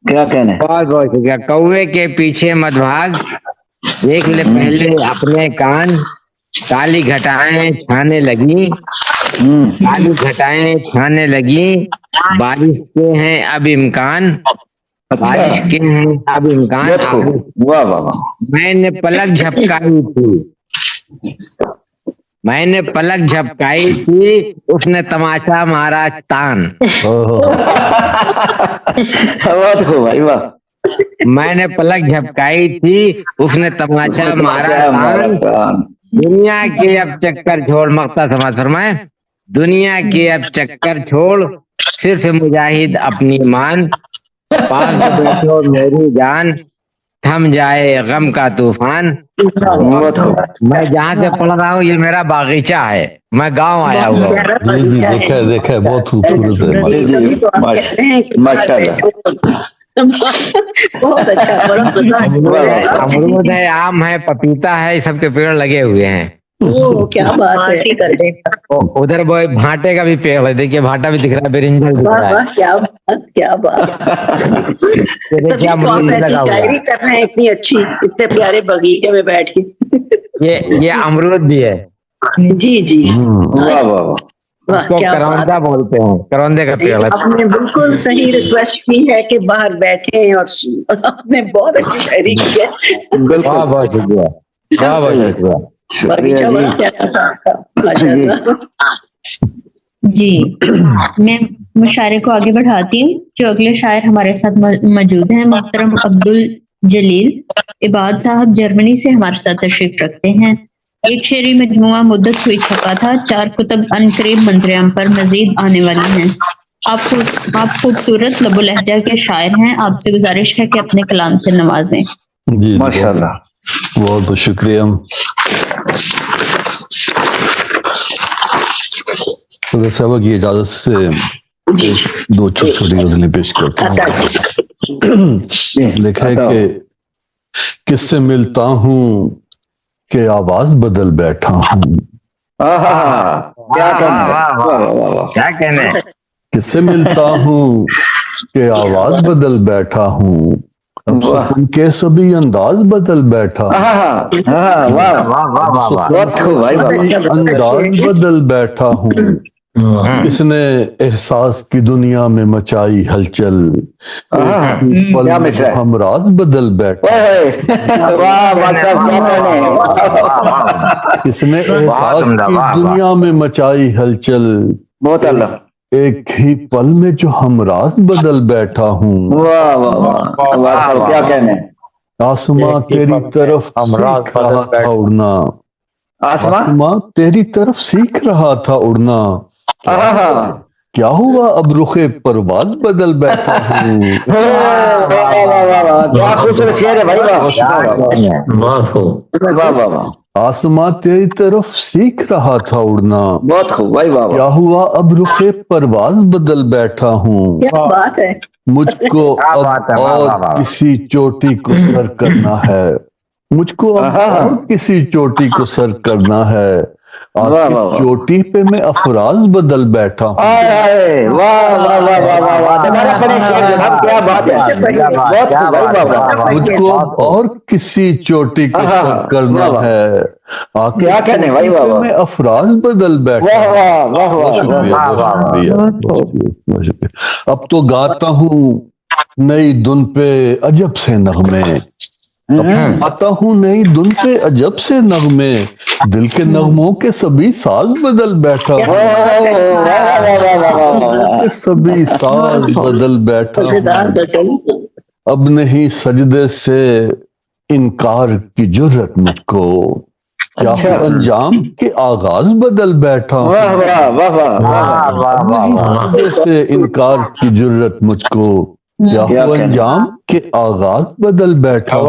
क्या कहने? बहुत बहुत शुक्रिया। कौवे के पीछे मत भाग, देख ले पहले अपने कान। काली घटाएं छाने लगी, काली घटाएं छाने लगी, बारिश के हैं अब इम्कान, बारिश के हैं अब इम्कान। वाह वाह वाह, मैंने पलक झपकाई थी, मैंने पलक झपकाई थी, उसने तमाचा मारा तान। भाई वाह, मैंने पलक झपकाई थी, उसने तमाचा मारा तान। दुनिया के अब चक्कर छोड़, मक्ता समाज फरमाए, दुनिया के अब चक्कर छोड़, सिर्फ मुजाहिद अपनी मान। पास बैठो मेरी जान, थम जाए गम का तूफान। मैं जहाँ से पढ़ रहा हूँ ये मेरा बागीचा है, मैं गांव आया हुआ हूँ। जी देखा है, बहुत खूबसूरत है, माशाल्लाह। बहुत अच्छा, अमरूद है, आम है, पपीता है, सबके पेड़ लगे हुए हैं। ओ क्या बात है। उधर वो भाटे का भी पेड़ है, देखिए भाटा भी दिख रहा है, ब्रिंजल दिख रहा है। क्या बात, क्या बात। क्या शायरी कर रहे हैं इतनी अच्छी, इतने प्यारे बगीचे में बैठ के। ये अमरूद भी है। जी जी, वाह वाह वाह, करौंदा बोलते हैं, करौंदे का पेड़ है। आपने बिल्कुल सही रिक्वेस्ट की है कि बाहर बैठे और आपने बहुत अच्छी शायरी की है। बहुत बहुत शुक्रिया, बहुत बहुत शुक्रिया। जी, मैं मुशायरे को आगे बढ़ाती हूँ। जो अगले शायर हमारे साथ मौजूद हैं, मोहतरम अब्दुल जलील इबाद साहब जर्मनी से हमारे साथ तशरीफ रखते हैं। एक शेरी मजमुआ मुद्दत हुई छपा था, 4 कुतब अनकरीब मंजरेआम पर मजीद आने वाली हैं। आप खूबसूरत लबो लहजा के शायर हैं, आपसे गुजारिश है कि अपने कलाम से नवाजें। जी माशाल्लाह, बहुत बहुत शुक्रिया। सदर साहब की इजाजत से 2 छोटी गजलें पेश करता हूँ। लिखा है कि किससे मिलता हूँ कि आवाज बदल बैठा हूँ। क्या कहने? किससे मिलता हूँ कि आवाज बदल बैठा हूँ, अब सुकून के सभी अंदाज बदल बैठा, अंदाज बदल बैठा हूँ। किसने एहसास की दुनिया में मचाई हलचल, हमराज बदल बैठा। किसने एहसास की दुनिया में मचाई हलचल, बहुत अल्लाह, एक ही पल में जो हमराज बदल बैठा हूँ। वाह वाह वाह, क्या कहने? आसमां तेरी तरफ सीख रहा था उड़ना, आसमां तेरी तरफ सीख रहा था उड़ना, क्या हुआ अब रुखे परवाज बदल बैठा हूँ। क्या खूबसूरत शेर है भाई, वाह। आसमां तेरी तरफ सीख रहा था उड़ना, बहुत खूब भाई, वाह। क्या हुआ अब रुखे परवाज बदल बैठा हूँ। क्या बात है। मुझको अब और किसी चोटी को सर करना है, मुझको अब और किसी चोटी को सर करना है, आपकी चोटी पे मैं अफराज बदल बैठा हूँ। मुझको और किसी चोटी को सर करना है, क्या कहने भाई बाबा, मैं अफराज बदल बैठा। अब तो गाता हूँ नई धुन पे अजब से नगमे, आता हूँ नई धुन पे अजब से नगमे, दिल के नगमों के सभी साज बदल बैठा हूँ, सभी साज बदल बैठा हूँ। अब नहीं सजदे से इनकार की जुर्रत मुझको, क्या अंजाम के आगाज बदल बैठा हूँ। नहीं सजदे से इनकार की जुर्रत मुझको, क्या अंजाम के आगाज बदल बैठा हूँ।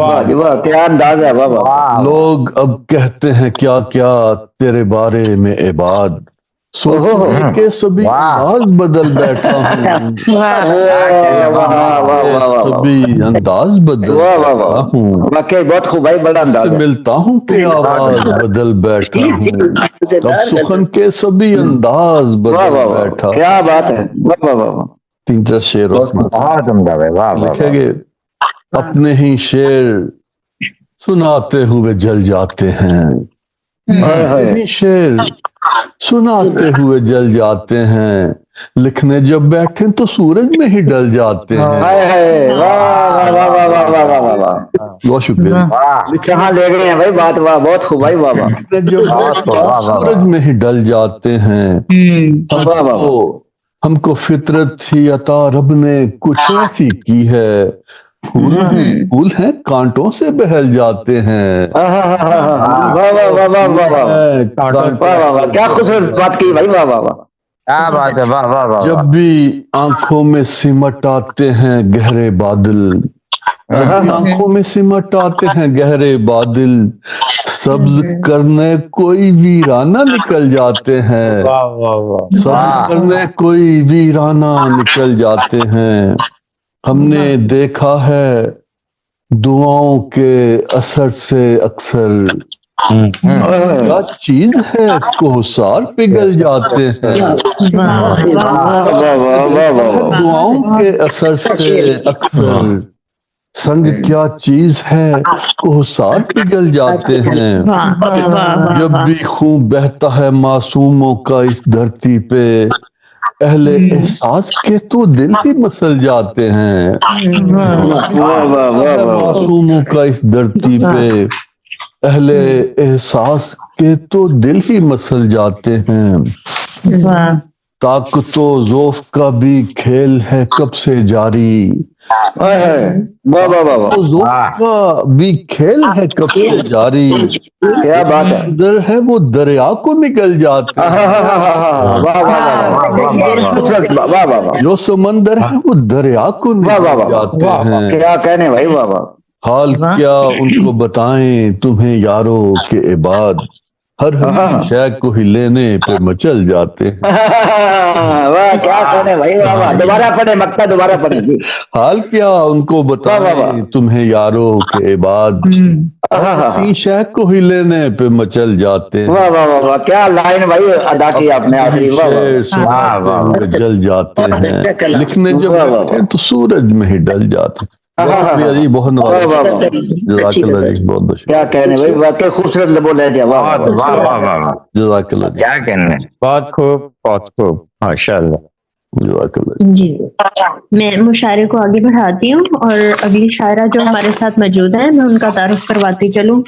क्या अंदाज है बाबा। लोग अब कहते हैं क्या क्या तेरे बारे में इबाद, सोच के सभी अंदाज बदल बैठा हूँ, सभी अंदाज बदल बैठा हूँ। वाकई बहुत खूब भाई, बड़ा अंदाज है। मिलता हूँ कि आवाज बदल बैठा हूँ, अब सुखन के सभी अंदाज बदल बैठा। क्या बात है, वाह वाह वाह। 3-4 शेर लिखेंगे। अपने ही शेर सुनाते हुए जल जाते हैं, अपने ही शेर सुनाते हुए जल जाते हैं, लिखने जब बैठे तो सूरज में ही डल जाते हैं। बहुत शुक्रिया। कहाँ ले गए हैं भाई बात, वाह बहुत खूब भाई, वाह वाह। सूरज में ही डल जाते हैं, हमको फितरत ही अता रब ने कुछ ऐसी की है, फूल हैं कांटों से बहल जाते हैं। क्या खूबसूरत बात की भाई, वाह वाह वाह। क्या बात है, वाह वाह वाह। जब भी आंखों में सिमट आते हैं गहरे बादल, आंखों में सिमट आते हैं गहरे बादल, सब्ज करने कोई वीराना निकल जाते हैं, सब्ज करने कोई वीराना निकल जाते हैं। हमने देखा है दुआओं के असर से अक्सर, क्या चीज है कोहसार पिघल जाते हैं, दुआओं के असर से अक्सर संग क्या चीज है कोहसार पिघल जाते हैं। जब भी खून बहता है मासूमों का इस धरती पे, अहले एहसास के तो दिल ही मसल जाते हैं, मासूमों का इस धरती पे, अहले एहसास के तो दिल ही मसल जाते हैं। ताकतो ज़ौफ़ का भी खेल है कब से जारी, ज़ौफ़ का भी खेल है कब से जारी, क्या बात है। दर है वो दरिया को निकल जाते हैं, जो समंदर है वो दरिया को निकल जाते हैं। क्या कहने भाई, वाह वाह। हाल क्या उनको बताएं तुम्हें यारों के इबाद, हर शय को ही लेने पे मचल जाते हैं। वाह क्या कहने भाई, वाह वाह। दोबारा पढ़े मक्ता, दोबारा पढ़े जी। हाल क्या उनको बताएं तुम्हें यारों के बाद, हर शय को ही लेने पे मचल जाते हैं। वाह वाह वाह, क्या लाइन भाई अदा की आपने आखिरी, वाह जल जाते हैं, लिखने जब बैठे तो सूरज में ही डल जाते हैं। जी बहुत क्या कहने भाई, वाकई खूबसूरत बोले, क्या कहने, बहुत खूब माशाल्लाह जी। मैं मुशायरे को आगे बढ़ाती हूँ और अगली शायरा जो हमारे साथ मौजूद है मैं उनका तारुफ करवाती चलूँ।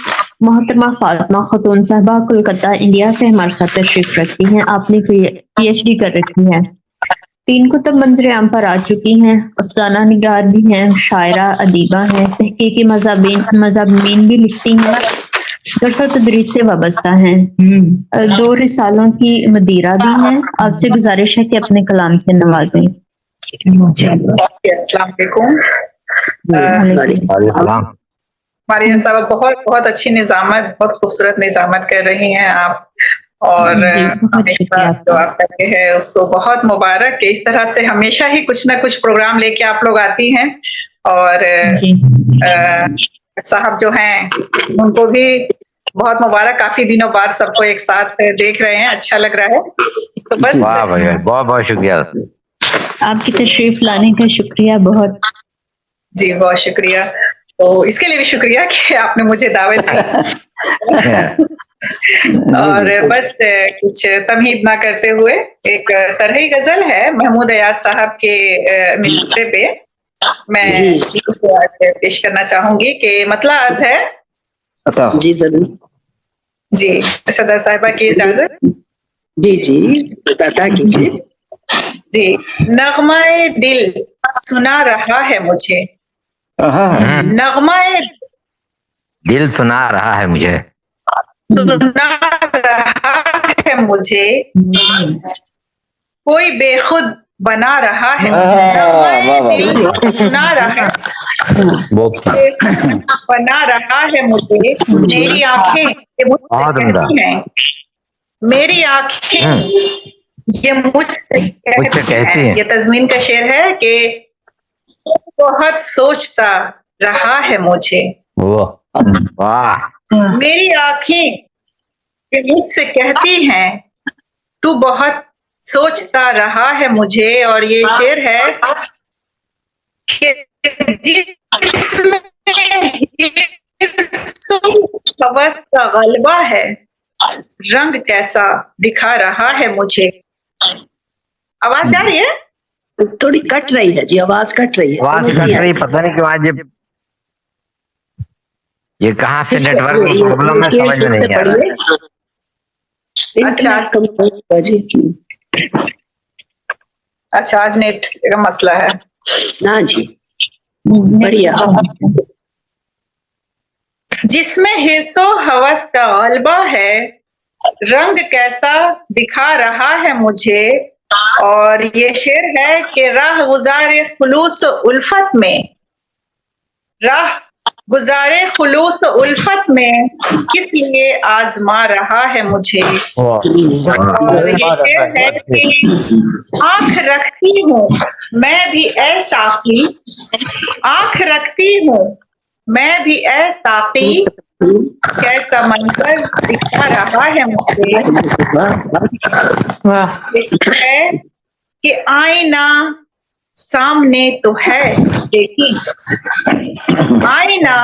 मोहतरमा फातिमा खातून साहबा कोलकाता इंडिया से हमारे साथ तशरीफ रखती हैं। आपने PhD कर रखी है, 3 कुतुब मंजर आम पर आ चुकी हैं, अफसाना निगार भी हैं, शायरा अदीबा हैं, तहकीकी मज़ामीन भी लिखती हैं, दरस व तदरीस से वाबस्ता हैं, 2 रिसालों की मदीरा भी हैं। आपसे गुजारिश है कि अपने कलाम से नवाजें। मारिया साहब बहुत अच्छी निजामत, बहुत खूबसूरत निजामत कर रही हैं आप, اور جو آپ کرتے ہیں اس کو بہت مبارک کہ اس طرح سے ہمیشہ ہی کچھ نہ کچھ پروگرام لے کے آپ لوگ آتی ہیں. اور صاحب جو ہیں ان کو بھی بہت مبارک, کافی دنوں بعد سب کو ایک ساتھ دیکھ رہے ہیں, اچھا لگ رہا ہے. تو بس بہت بہت شکریہ آپ کی تشریف لانے کا شکریہ بہت. جی بہت شکریہ. تو اس کے لیے بھی شکریہ کہ آپ نے مجھے دعوت دی. اور بس کچھ تمہید نہ کرتے ہوئے ایک طرحی غزل ہے محمود ایاز صاحب کے مصرے پہ, میں اس کو پیش کرنا چاہوں گی کہ مطلع عرض ہے. جی ضرور. جی صدر صاحبہ کی اجازت. جی جی عطا کیجیے. جی. نغمہ دل سنا رہا ہے مجھے, نغمہ دل سنا رہا ہے مجھے, سنا رہا ہے مجھے, کوئی بے خود بنا رہا ہے مجھے, دل سنا رہا بنا رہا ہے مجھے. میری آنکھیں مجھ سے کہتی ہیں, میری آنکھیں یہ مجھ سے کہتی ہیں. یہ تزمین کا شعر ہے کہ بہت سوچتا رہا ہے مجھے. میری آنکھیں مجھ سے کہتی ہیں تو بہت سوچتا رہا ہے مجھے. اور یہ شعر ہے کہ جس میں ہوس کا غلبہ ہے, رنگ کیسا دکھا رہا ہے مجھے. آواز جا رہی ہے؟ تھوڑی کٹ رہی ہے جی, آواز کٹ رہی ہے. آواز کٹ رہی, پتہ نہیں کیوں آج یہ کہاں سے نیٹ ورک پرابلم ہے, سمجھ میں نہیں آ رہا. اچھا آج نیٹ کا مسئلہ ہے. ہاں جی بڑھیا. جس میں حرص و ہوس کا غلبہ ہے, رنگ کیسا دکھا رہا ہے مجھے. اور یہ شعر ہے کہ راہ گزار خلوص و الفت میں, راہ گزارے خلوص و الفت میں کس لیے آزما رہا ہے مجھے. اور یہ شعر ہے کہ آنکھ رکھتی ہوں میں بھی اے ساقی, آنکھ رکھتی ہوں میں بھی اے ساقی, کیسا منظر دکھا رہا ہے مجھے. ہے کہ آئینہ سامنے تو ہے لیکن, آئینہ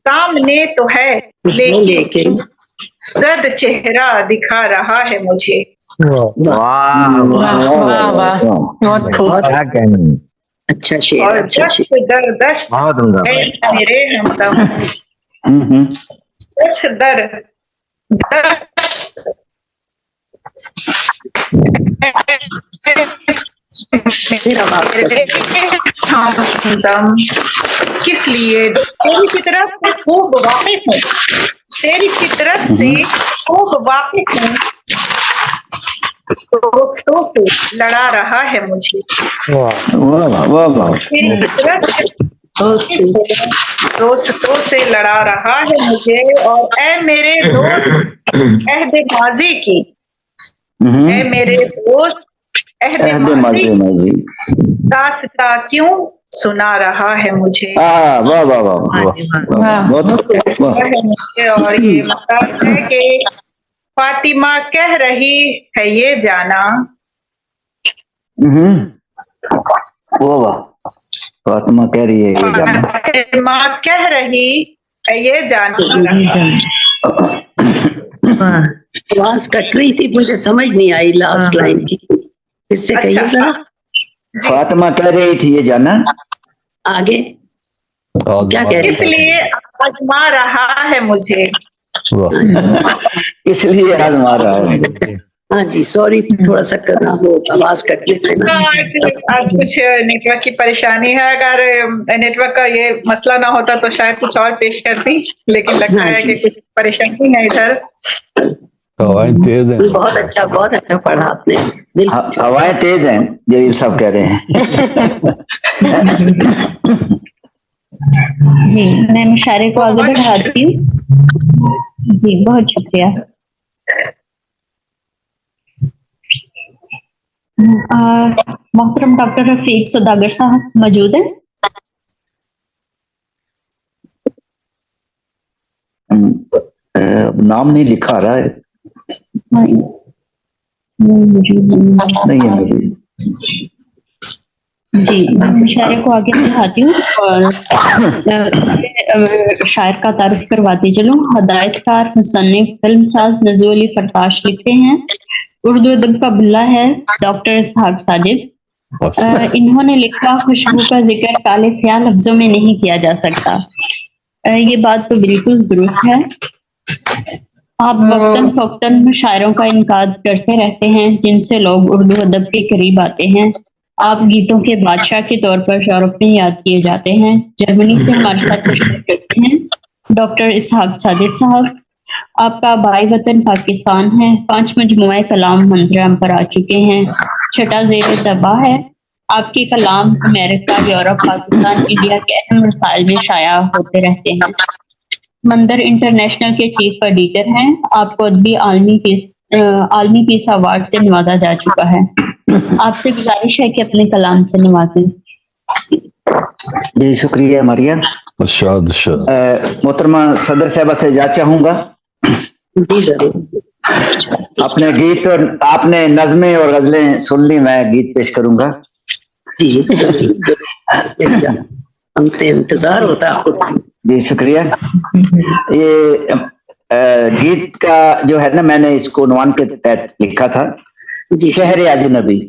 سامنے تو ہے لیکن درد چہرہ دکھا رہا ہے مجھے. اچھا شعر. اور دشت در دشت میرے ہمدم, دشت در دشت کس لیے تیری فطرت سے خوب واقف ہوں, تیری فطرت سے خوب واقف ہوں, دوستوں سے لڑا رہا ہے مجھے. تیری فطرت دوستوں سے لڑا رہا ہے مجھے. اور اے میرے دوست عہد ماضی کی, اے میرے دوست عہد ماضی داستاں کیوں سنا رہا ہے مجھے. اور یہ مطلب ہے کہ فاطمہ کہہ رہی ہے یہ جانا, فاطمہ کہہ رہی ہے یہ جانا, فاطمہ کہہ رہی ہے یہ جانا. آواز کٹ رہی تھی, مجھے سمجھ نہیں آئی لاسٹ لائن کی, پھر سے کہیے ذرا. فاطمہ کہہ رہی تھی یہ جانا, آگے کیا کہہ رہی, اس لیے آزما رہا ہے مجھے. اس لیے آزما رہا ہے. ہاں جی سوری تھوڑا سا کرنا وہ آواز کٹ لیتے نا. آج کچھ نیٹ ورک کی پریشانی ہے, اگر نیٹ ورک کا یہ مسئلہ نہ ہوتا تو شاید کچھ اور پیش کرتی, لیکن لگتا ہے کہ کچھ پریشانی ہے ادھر. ہوائیں تیز ہیں, بہت اچھا پڑھا آپ نے. ہوائیں تیز ہیں یہ سب کہہ رہے ہیں. جی میں مشارے کو آگے بڑھاتی ہوں. جی بہت شکریہ. मोहतरम डॉक्टर रफीक सौदागर साहब मौजूद है? नाम नहीं लिखा रहा है, नहीं है जी। मुशायरे को आगे बढ़ाती हूँ और शायर का तारुफ करवाती चलूँ। हदायतकार, मुसन्निफ, फिल्मसाज नज़ीर अली फरताश लिखते हैं, उर्दू अदब का बुल्ला है डॉक्टर इसहाक साजिद। इन्होंने लिखा, खुशबू का जिक्र काले स्याह लफ्जों में नहीं किया जा सकता। ये बात तो बिल्कुल दुरुस्त है। आप वक्तन फक्तन शायरों का इनकार करते रहते हैं जिनसे लोग उर्दू अदब के करीब आते हैं। आप गीतों के बादशाह के तौर पर शौरफ में याद किए जाते हैं। जर्मनी से हमारे साथ तशरीफ रखते हैं डॉक्टर इसहाक साजिद साहब। आपका बाई वतन पाकिस्तान है। 5 मजमुए कलाम मंजराम पर आ चुके हैं। 6ठा ज़ेर तबा है। आपके कलाम अमेरिका, यूरोप, पाकिस्तान, इंडिया के अहम रसाइल में शाया होते रहते हैं। मंदर इंटरनेशनल के चीफ एडिटर हैं। आपको अदबी आलमी पीस अवार्ड से नवाजा जा चुका है। आपसे गुजारिश है कि अपने कलाम से नवाजें। जी शुक्रिया मारिया। मोहतरमा सदर साहबा से इजाज़त चाहूंगा। अपने गीत और आपने नज़में और गजलें सुन ली, मैं गीत पेश करूंगा। हमसे इंतजार होता है आपको। जी शुक्रिया। ये गीत का जो है ना, मैंने इसको उन्वान के तहत लिखा था, शहर अजनबी।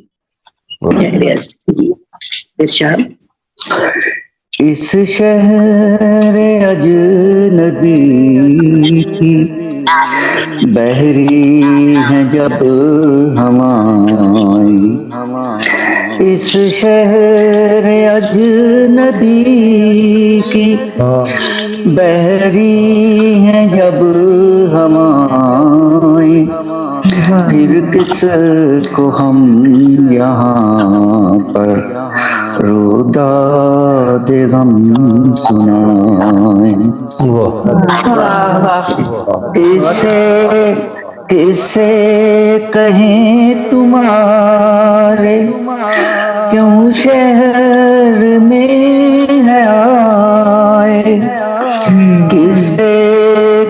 इस शहर अजनबी की बहरी है जब हमारी, इस शहर अजनबी की बहरी है जब हमारी, फिर किस को हम यहाँ पर रुदाद गम सुनाएं। किससे कहें तुम्हारे क्यों शहर में है आए, किससे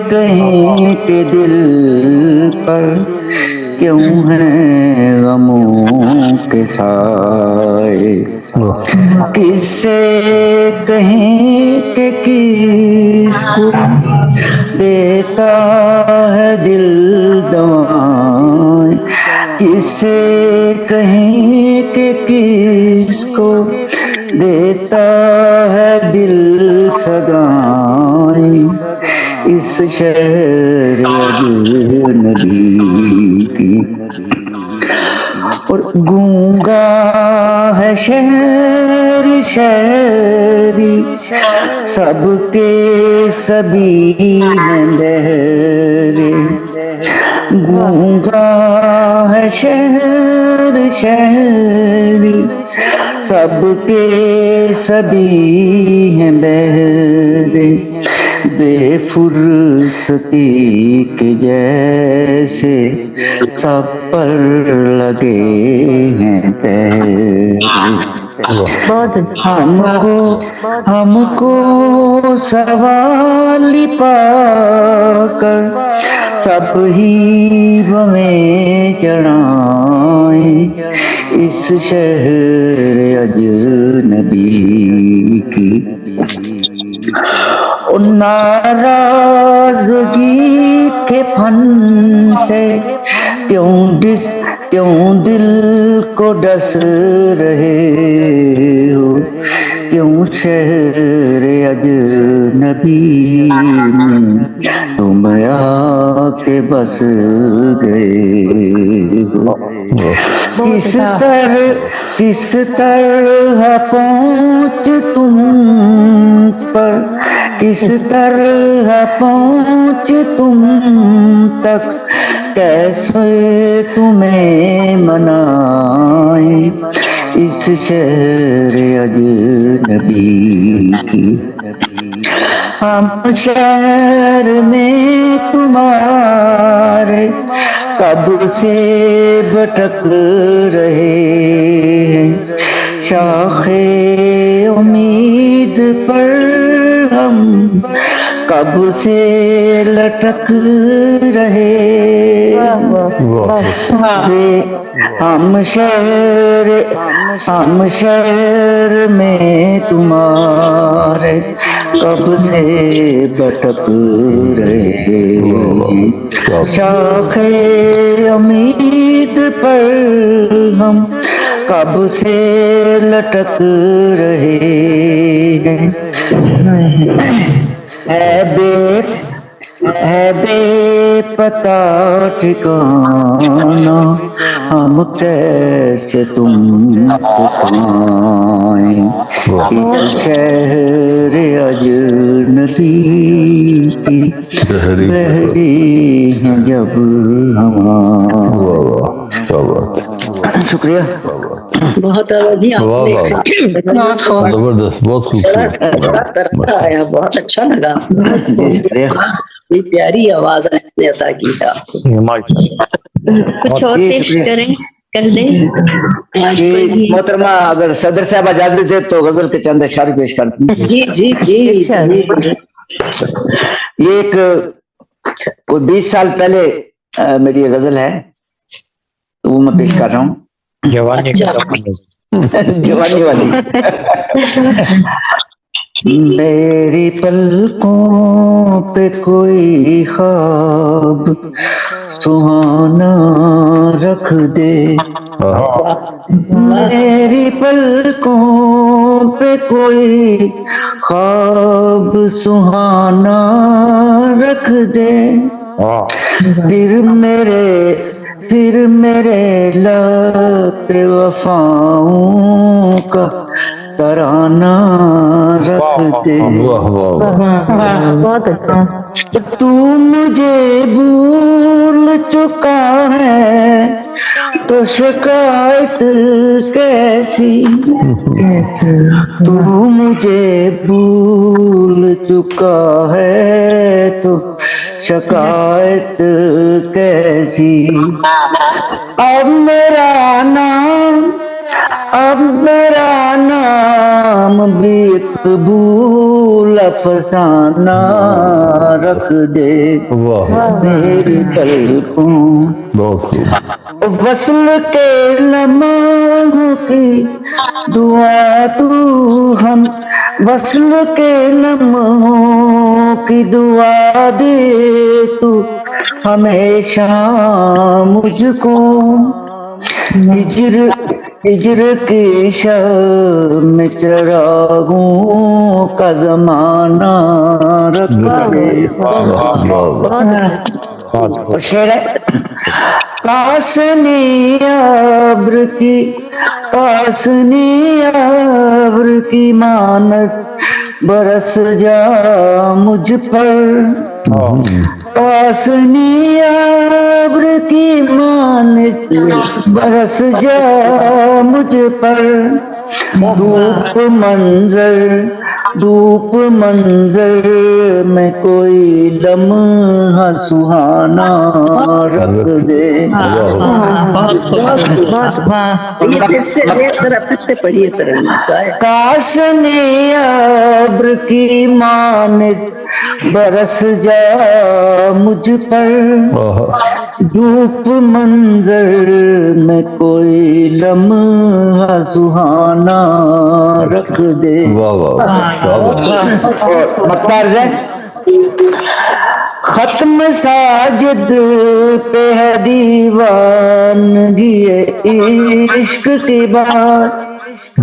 कहें कि दिल पर क्यों है गमों के साए, किससे कहें कि किसको देता है दिल दवाएं, किससे कहें कि किसको देता है दिल सदाएं, इस शहर अजनबी की। और गूंगा है शहर शहरी, सबके सभी हैं बहरे, गूंगा है शहर शहरी, सबके सभी हैं बहरे, बेफुर्सती के जैसे सब पर लगे हैं पैर। हमको सवाली पाकर सब ही में चढ़ाए, इस शहर अजनबी की। नाराजगी के फन से क्यों दिल को डस रहे हो, क्यों शहर अजनबी में तुम आके बस गए हो। किस तरह पहुँच तुम पर, किस तरह पहुँच तुम तक, कैसे तुम्हें मनाए, इस शहर अजनबी की। हम शहर में तुम्हारे کب سے بھٹک رہے ہیں شاخ امید پر ہم کب سے لٹک رہے ہم شہر میں تمہارے کب سے بھٹک رہے شاخ امید پر ہم کب سے لٹک رہے ہے بے پتہ ٹھکانا ہم کیسے تم کو پائیں اس شہر اجنبی کی بحری ہیں جب ہمارے شکریہ بہت زبردست بہت خوبصورت بہت اچھا لگا پیاری آواز نے عطا کی تھا کچھ اور پیش کریں کر دیں محترمہ اگر صدر صاحب اجازت دے تو غزل کے چند اشعار پیش کرتی ہیں جی جی جی یہ ایک کوئی 20 سال پہلے میری یہ غزل ہے وہ میں پیش کر رہا ہوں جوانی والی میری پلکوں پہ کوئی خواب سہانا رکھ دے میری پلکوں پہ کوئی خواب سہانا رکھ دے پھر میرے لب وفاؤں کا ترانہ رکھ دے تو مجھے بھول چکا ہے تو شکایت کیسی تو مجھے بھول چکا ہے تو شکایت کیسی اب میرا نام بھی قبول افسانہ رکھ دے میری پلکوں وصل کے لمحوں کی دعا تو ہم وصل کے لمحوں کی دعا دے تو ہمیشہ مجھ کو ہجر کی شب میں چراغوں کا زمانہ رکھ دے اور شعر ہے کاسنی ابر کی مانت برس جا مجھ پر کاسنی ابر کی مانت برس جا مجھ پر دھوپ منظر میں کوئی لمحہ سہانا رکھ دے کاشنی ابر کی مانت برس جا مجھ پر دھوپ منظر میں کوئی لمحہ سہانا رکھ دے ختم ساجد پہ ہے دیوانگی عشق کی بات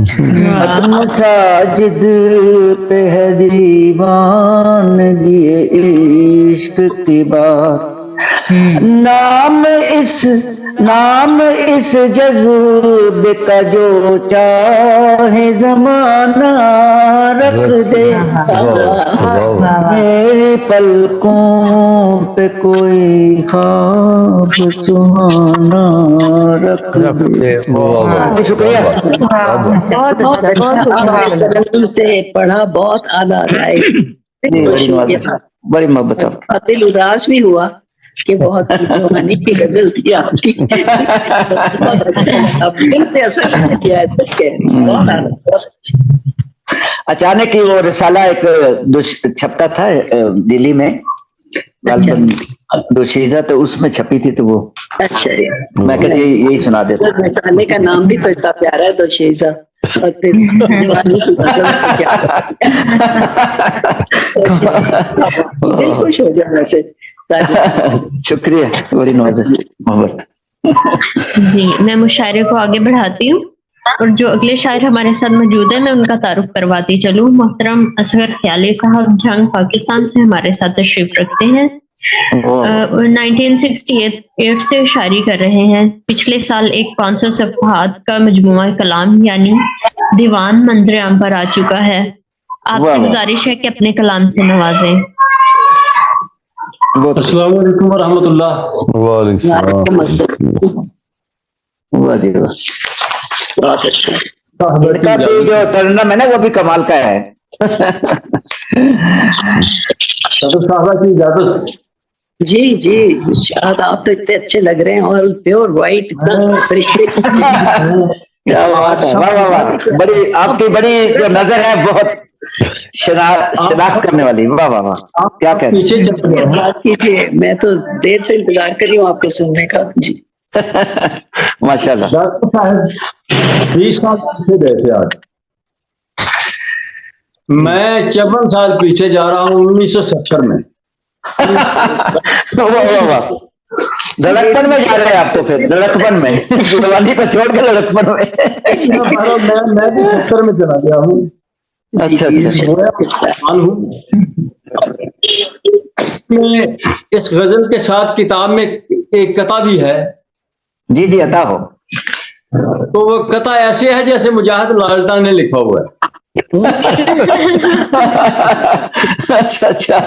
ختم ساجد پہ ہے دیوانگی عشق کی بات نام اس جذبے کا جو چاہے زمانہ رکھ دے میری پلکوں پہ کوئی خواب سہانا رکھ دے شکریہ سے پڑھا بہت آدھا آئے بڑی محبت دل اداس بھی ہوا کہ بہت جوانی کی غزل تھی آپ کی. اب دل سے اثر کیا ہے سچ کہہ رہی ہیں. بہت اچانک ہی وہ رسالہ ایک چھپتا تھا دلی میں غالباً دوشیزہ، تو اس میں چھپی تھی، تو وہ اچھا میں کہتے یہی سنا دیتا. رسالے کا نام بھی تو اتنا پیارا ہے دوشیزہ. اور پھر جوانی کی غزل سے کیا دل خوش ہو جانا سے. شکریہ، بڑی نوازش محبت. جی میں مشاعرے کو آگے بڑھاتی ہوں، اور جو اگلے شاعر ہمارے ساتھ موجود ہیں میں ان کا تعارف کرواتی چلوں. محترم اصغر خیالی صاحب جھنگ پاکستان سے ہمارے ساتھ تشریف رکھتے ہیں. 1968 سے شاعری کر رہے ہیں. پچھلے سال ایک 500 صفحات کا مجموعہ کلام یعنی دیوان منظر عام پر آ چکا ہے. آپ سے گزارش ہے کہ اپنے کلام سے نوازیں. السلام علیکم ورحمۃ اللہ. وعلیکم السلام. جو ترنم ہے نا وہ بھی کمال کا ہے. صاحبہ کی اجازت. جی جی شاید آپ تو اتنے اچھے لگ رہے ہیں اور پیور وائٹ. کیا بات ہے، بڑی آپ کی بڑی جو نظر ہے بہت شناخت کرنے والی. واہ واہ واہ، کیا بات کیجیے. میں تو دیر سے انتظار کر رہی ہوں آپ کو سننے کا. جی ماشاء اللہ. ڈاکٹر صاحب 20 سال پیچھے بیٹھے آج. میں 54 سال پیچھے جا رہا ہوں 1970 میں. لڑکپن میں جا رہے ہیں آپ تو. پھر لڑکپن میں جوانی کو چھوڑ کے لڑکپن میں. میں بھی 70 میں چلا گیا ہوں. اچھا اچھا. اس غزل کے ساتھ کتاب میں ایک قطعہ بھی ہے. جی جی عطا ہو. تو وہ قطعہ ایسے ہے جیسے مجاہد لالٹا نے لکھا ہوا ہے. اچھا اچھا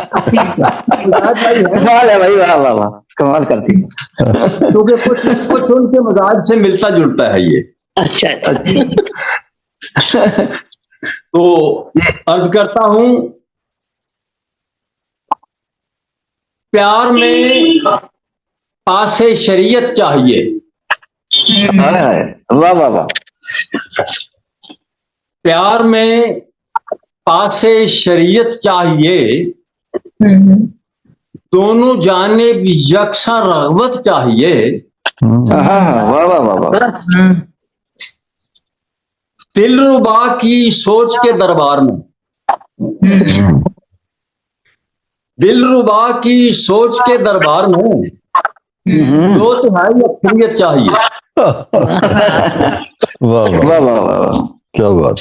کمال ہے بھائی. واہ واہ واہ، کمال کرتی. کیونکہ کچھ ان کے مزاج سے ملتا جلتا ہے یہ. اچھا اچھا. تو عرض کرتا ہوں، پیار میں پاس شریعت چاہیے. واہ واہ واہ. پیار میں پاس شریعت چاہیے، دونوں جانب یکساں رغبت چاہیے. واہ واہ واہ. دل ربا کی سوچ کے دربار میں، دل ربا کی سوچ کے دربار میں 2/3 اکثریت چاہیے. واہ واہ واہ، کیا بات.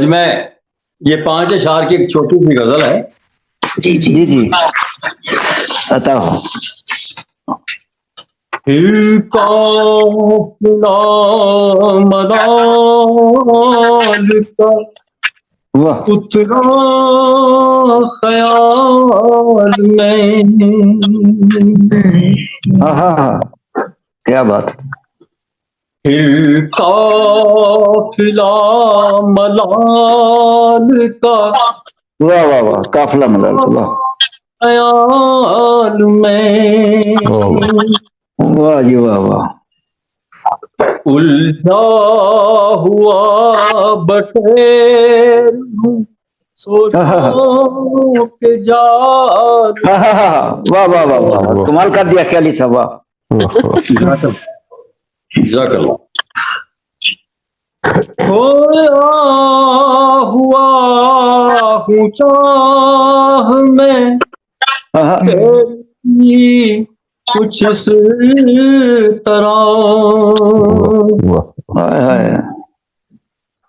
میں یہ 5 اشعار کی ایک چھوٹی سی غزل ہے. جی جی جی عطا ہو. اترا خیال میں. کیا بات. پھر قافلہ ملال کا. واہ واہ واہ، قافلہ ملال کا. خیال میں. واہ جی واہ واہ. الجھا ہوا بٹیر سوچوں کے جال. واہ واہ واہ واہ، کمال کر دیا خیالی صاحب. کھویا ہوا ہوں چاہ میں تیری کچھ اس طرح.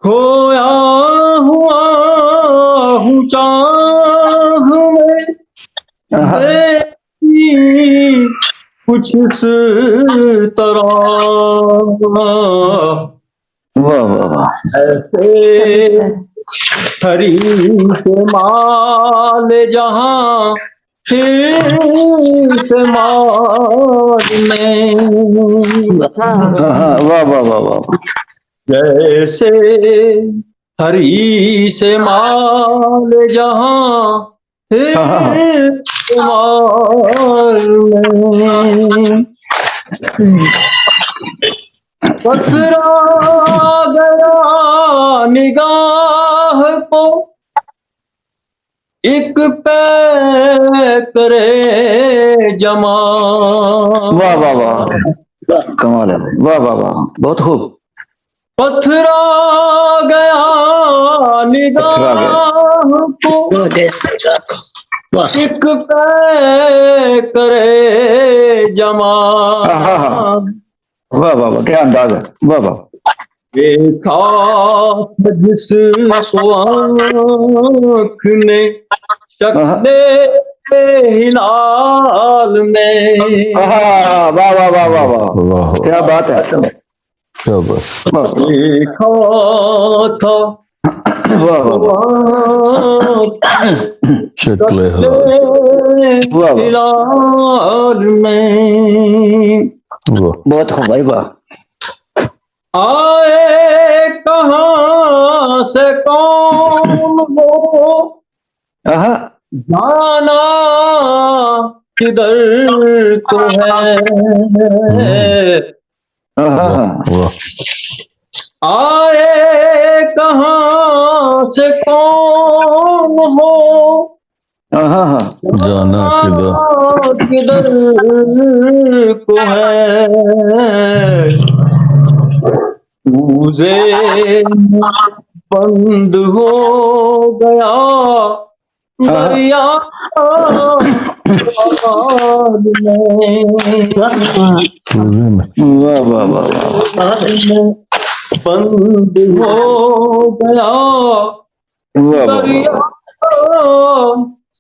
کھویا ہوا ہوں چاہ میں تیری کچھ اس طرح. ایسے ہری سے مال جہاں سے مال میں. واہ واہ واہ واہ. جیسے ہری سے مال جہاں شمار میں پتھرا گیا نگاہ کو ایک پہ کرے جمع. واہ واہ واہ کمال ہے واہ واہ واہ بہت خوب. پتھرا گیا نگاہ کو ایک پہ کرے جمع. واہ واہ واہ کیا انداز ہے واہ واہ. دیکھا جس کو آنکھ نے شکل ہلال میں. واہ واہ واہ واہ واہ کیا بات ہے کیا بس دیکھا تھا شکل ہلال میں. بہت خوب بھائی واہ. آئے کہاں سے کون وہ جانا کدھر کو ہے. آئے کہاں سے کون ہو جانا کدھر کو ہے. روزے بند ہو گیا دریا بند ہو گیا دریا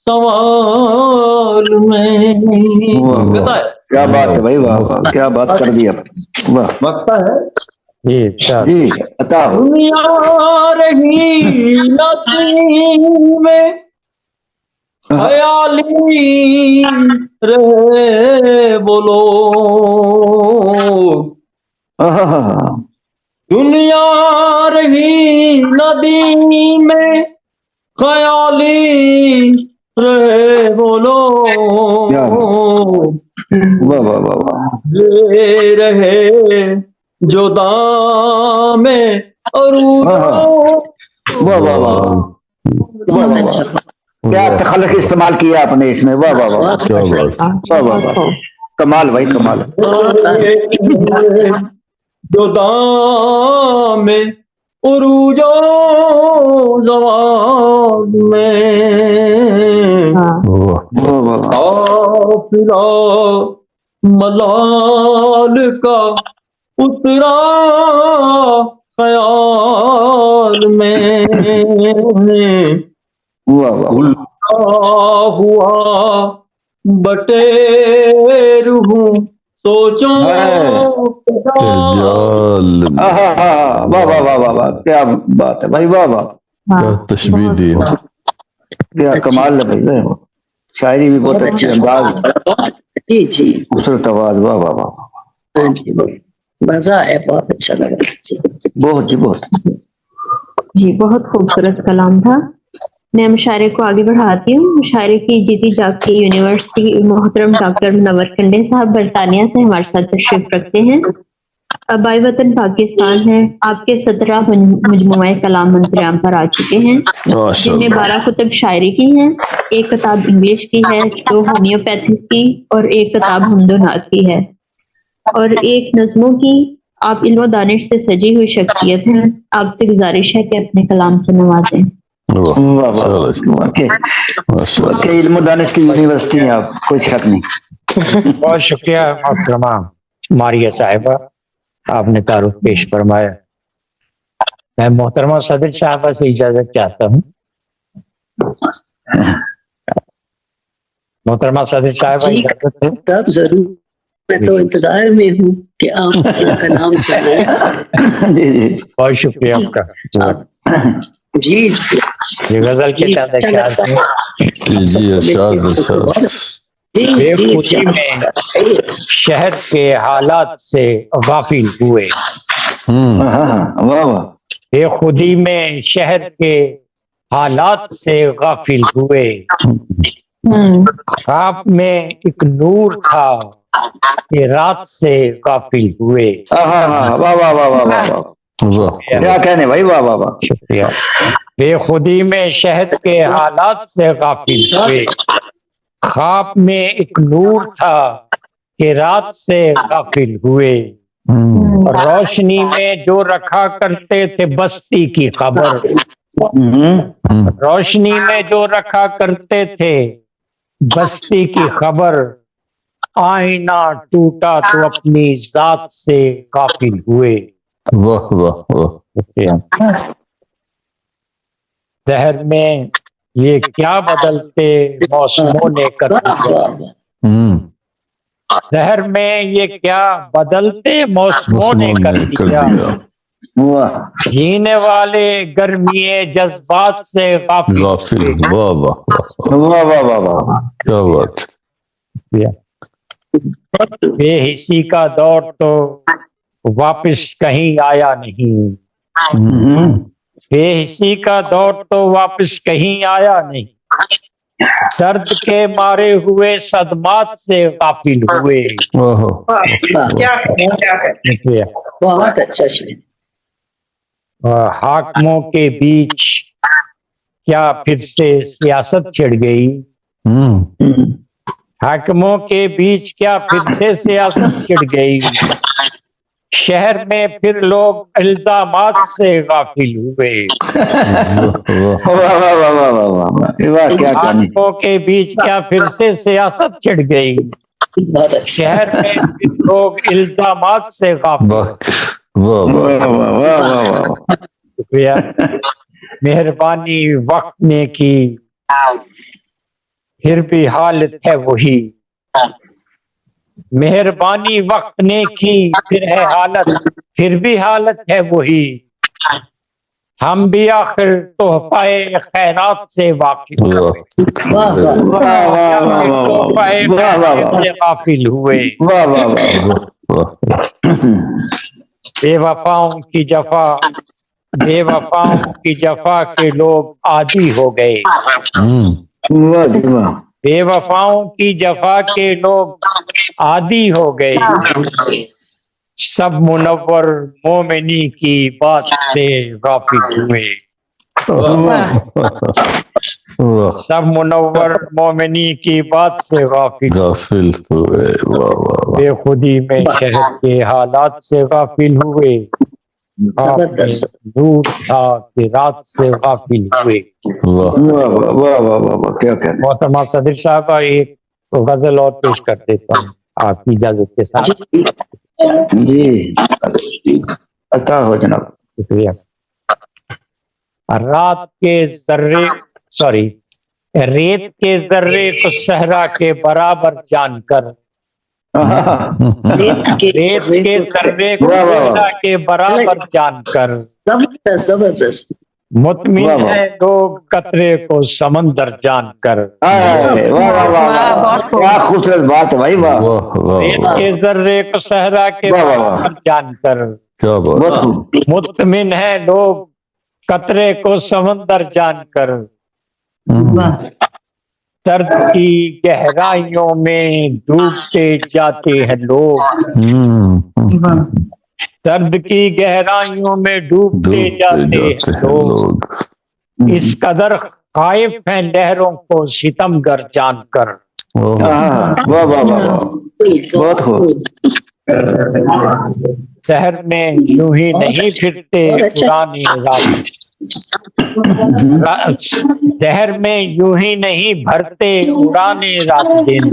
سوال میں. کیا بات ہے بھائی واہ واہ کیا بات کر دی آپ. وقت ہے جی عطا ہو. دنیا رہی نظر میں خیالی رہے بولو. دنیا رہی ندی میں خیالی رہے بولو. یہ رہے جو دام عروج. کیا تخلق استعمال کیا آپ نے اس میں واہ واہ واہ واہ واہ کمال بھائی کمال. جو دام عروج و زوال میں قافلہ ملال کا اترا خیال میں. ہوا بٹیر ہوں سوچوں واہ واہ واہ واہ واہ کیا بات ہے بھائی واہ واہ تشبیہ دی کیا کمال ہے بھائی. شاعری بھی بہت اچھی انداز خوبصورت آواز واہ واہ واہ مزہ ہے بہت اچھا لگا. بہت جی بہت جی بہت خوبصورت کلام تھا. میں مشاعرے کو آگے بڑھاتی ہوں. مشاعرے کی جیتی جاگتی یونیورسٹی محترم ڈاکٹر منور کنڈے صاحب برطانیہ سے ہمارے ساتھ تشریف رکھتے ہیں. آبائی وطن پاکستان ہے. آپ کے 17 مجموعہ کلام منظر عام پر آ چکے ہیں جن میں 12 کتب شاعری کی ہیں, 1 کتاب انگلش کی ہے, 2 ہومیوپیتھی کی اور 1 کتاب حمد و نعت کی ہے اور 1 نظموں کی. آپ علم و دانش سے سجی ہوئی شخصیت ہیں. آپ سے گزارش ہے کہ اپنے کلام سے نوازیں. علم و دانش کی یونیورسٹی ہیں آپ, کوئی شک نہیں. بہت شکریہ محترمہ ماریہ صاحبہ, آپ نے تعارف پیش فرمایا. میں محترمہ صدر صاحبہ سے اجازت چاہتا ہوں. محترمہ صدر صاحبہ اجازت ہے؟ تب ضرور, میں تو انتظار میں ہوں کہ آپ کا نام سنیں. بہت شکریہ آپ کا. جی یہ غزل کے چند اشعار ہیں. بے خودی میں شہر کے حالات سے غافل ہوئے. بے خودی میں شہر کے حالات سے غافل ہوئے. ख्वाब में एक नूर था कि रात से गाफिल हुए। वाह वाह वाह वाह वाह वाह, क्या कहने भाई, वाह वाह वाह। शुक्रिया। बेखुदी में शहद के हालात से गाफिल हुए। ख्वाब में एक नूर था कि रात से गाफिल हुए। रोशनी में जो रखा करते थे बस्ती की खबर। रोशनी में जो रखा करते थे बस्ती की खबर। आईना टूटा तो अपनी जात से गाफिल हुए। वाह वाह वाह। शहर में ये क्या बदलते मौसमों ने कर दिया। शहर में ये क्या बदलते मौसमों ने कर दिया। जीने वाले गर्मीए जज्बात से गाफिल। वाह वाह वाह वाह वाह वाह, क्या बात। बेहिसी का दौर तो वापस कहीं आया नहीं। बेहिसी का दौर तो वापस कहीं आया नहीं। दर्द के मारे हुए सदमात से गाफिल हुए। क्या है, बहुत अच्छा शेर। हाकिमों के बीच क्या फिर से सियासत छिड़ गई। हाकिमों के बीच क्या फिर से सियासत छिड़ गई। शहर में फिर लोग इल्जामात से गाफिल हुए। हाकिमों के बीच क्या फिर से सियासत छिड़ गई। शहर में फिर लोग इल्जामात से गाफिल। शुक्रिया। मेहरबानी वक्त ने की फिर भी हालत है वही। मेहरबानी वक्त ने की फिर है हालत, फिर भी हालत है वही। हम भी आखिर तोहफाए खैरात से वाकिफ गाफिल हुए। बेवफाओं की जफा, बेवफाओं की जफा के लोग आदी हो गए। बेवफाओं की जफा के लोग आदी हो गए। सब मुनव्वर मोमिनी की बात से गाफिल हुए। सब मुनव्वर मोमिनी की बात से गाफिल हुए। बेखुदी में शहर के हालात से गाफिल हुए। दूर था कि रात से गाफिल हुए। मोहतरमा सदर साहब एक गजल और पेश कर देता हूँ आपकी इजाजत के साथ। जी अता हो जनाब। शुक्रिया। रात के जर्रे रेत के जर्रे को सहरा के बराबर जानकर। रेत के जर्रे को सहरा के बराबर जानकर। जबरदस्त। मुतमिन है लोग कतरे को समंदर जानकर। क्या खूबसूरत बात है भाई, वाह। रेत के जर्रे को सहरा के बराबर जानकर। क्या बात। मुतमिन है लोग कतरे को समंदर जानकर। दर्द की गहराइयों में डूबते जाते हैं लोग। दर्द की गहराइयों में डूबते जाते हैं लोग। इस कदर खाइफ हैं लहरों को सितमगर जानकर। वाह वाह वाह, बहुत खूब। शहर में यूं ही नहीं फिरते पुरानी रात। शहर में यूं ही नहीं भरते उड़ाने रात दिन।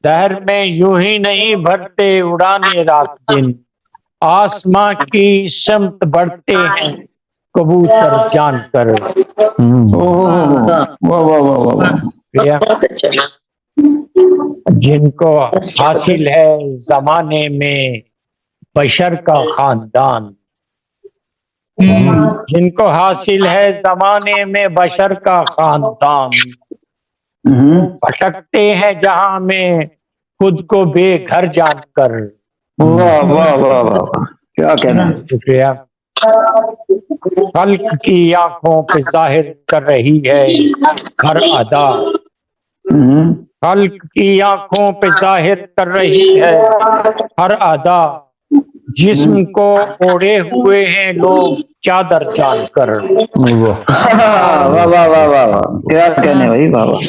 शहर में यूं ही नहीं भरते उड़ाने रात दिन। आसमां की समत बढ़ते हैं कबूतर जानकर। जिनको हासिल है जमाने में बशर का खानदान। जिनको हासिल है जमाने में बशर का खानदान। भटकते हैं जहां में खुद को बेघर जानकर। वाह वाह वाह वाह, क्या कहना। शुक्रिया। खल्क की आंखों पे जाहिर कर रही है हर अदा, खल्क की आंखों पे जाहिर कर रही है हर अदा, जिस्म को ओढ़े हुए हैं लोग चादर जानकर। वाह वाह वाह वाह वाह, क्या कहने भाई, वाह वाह।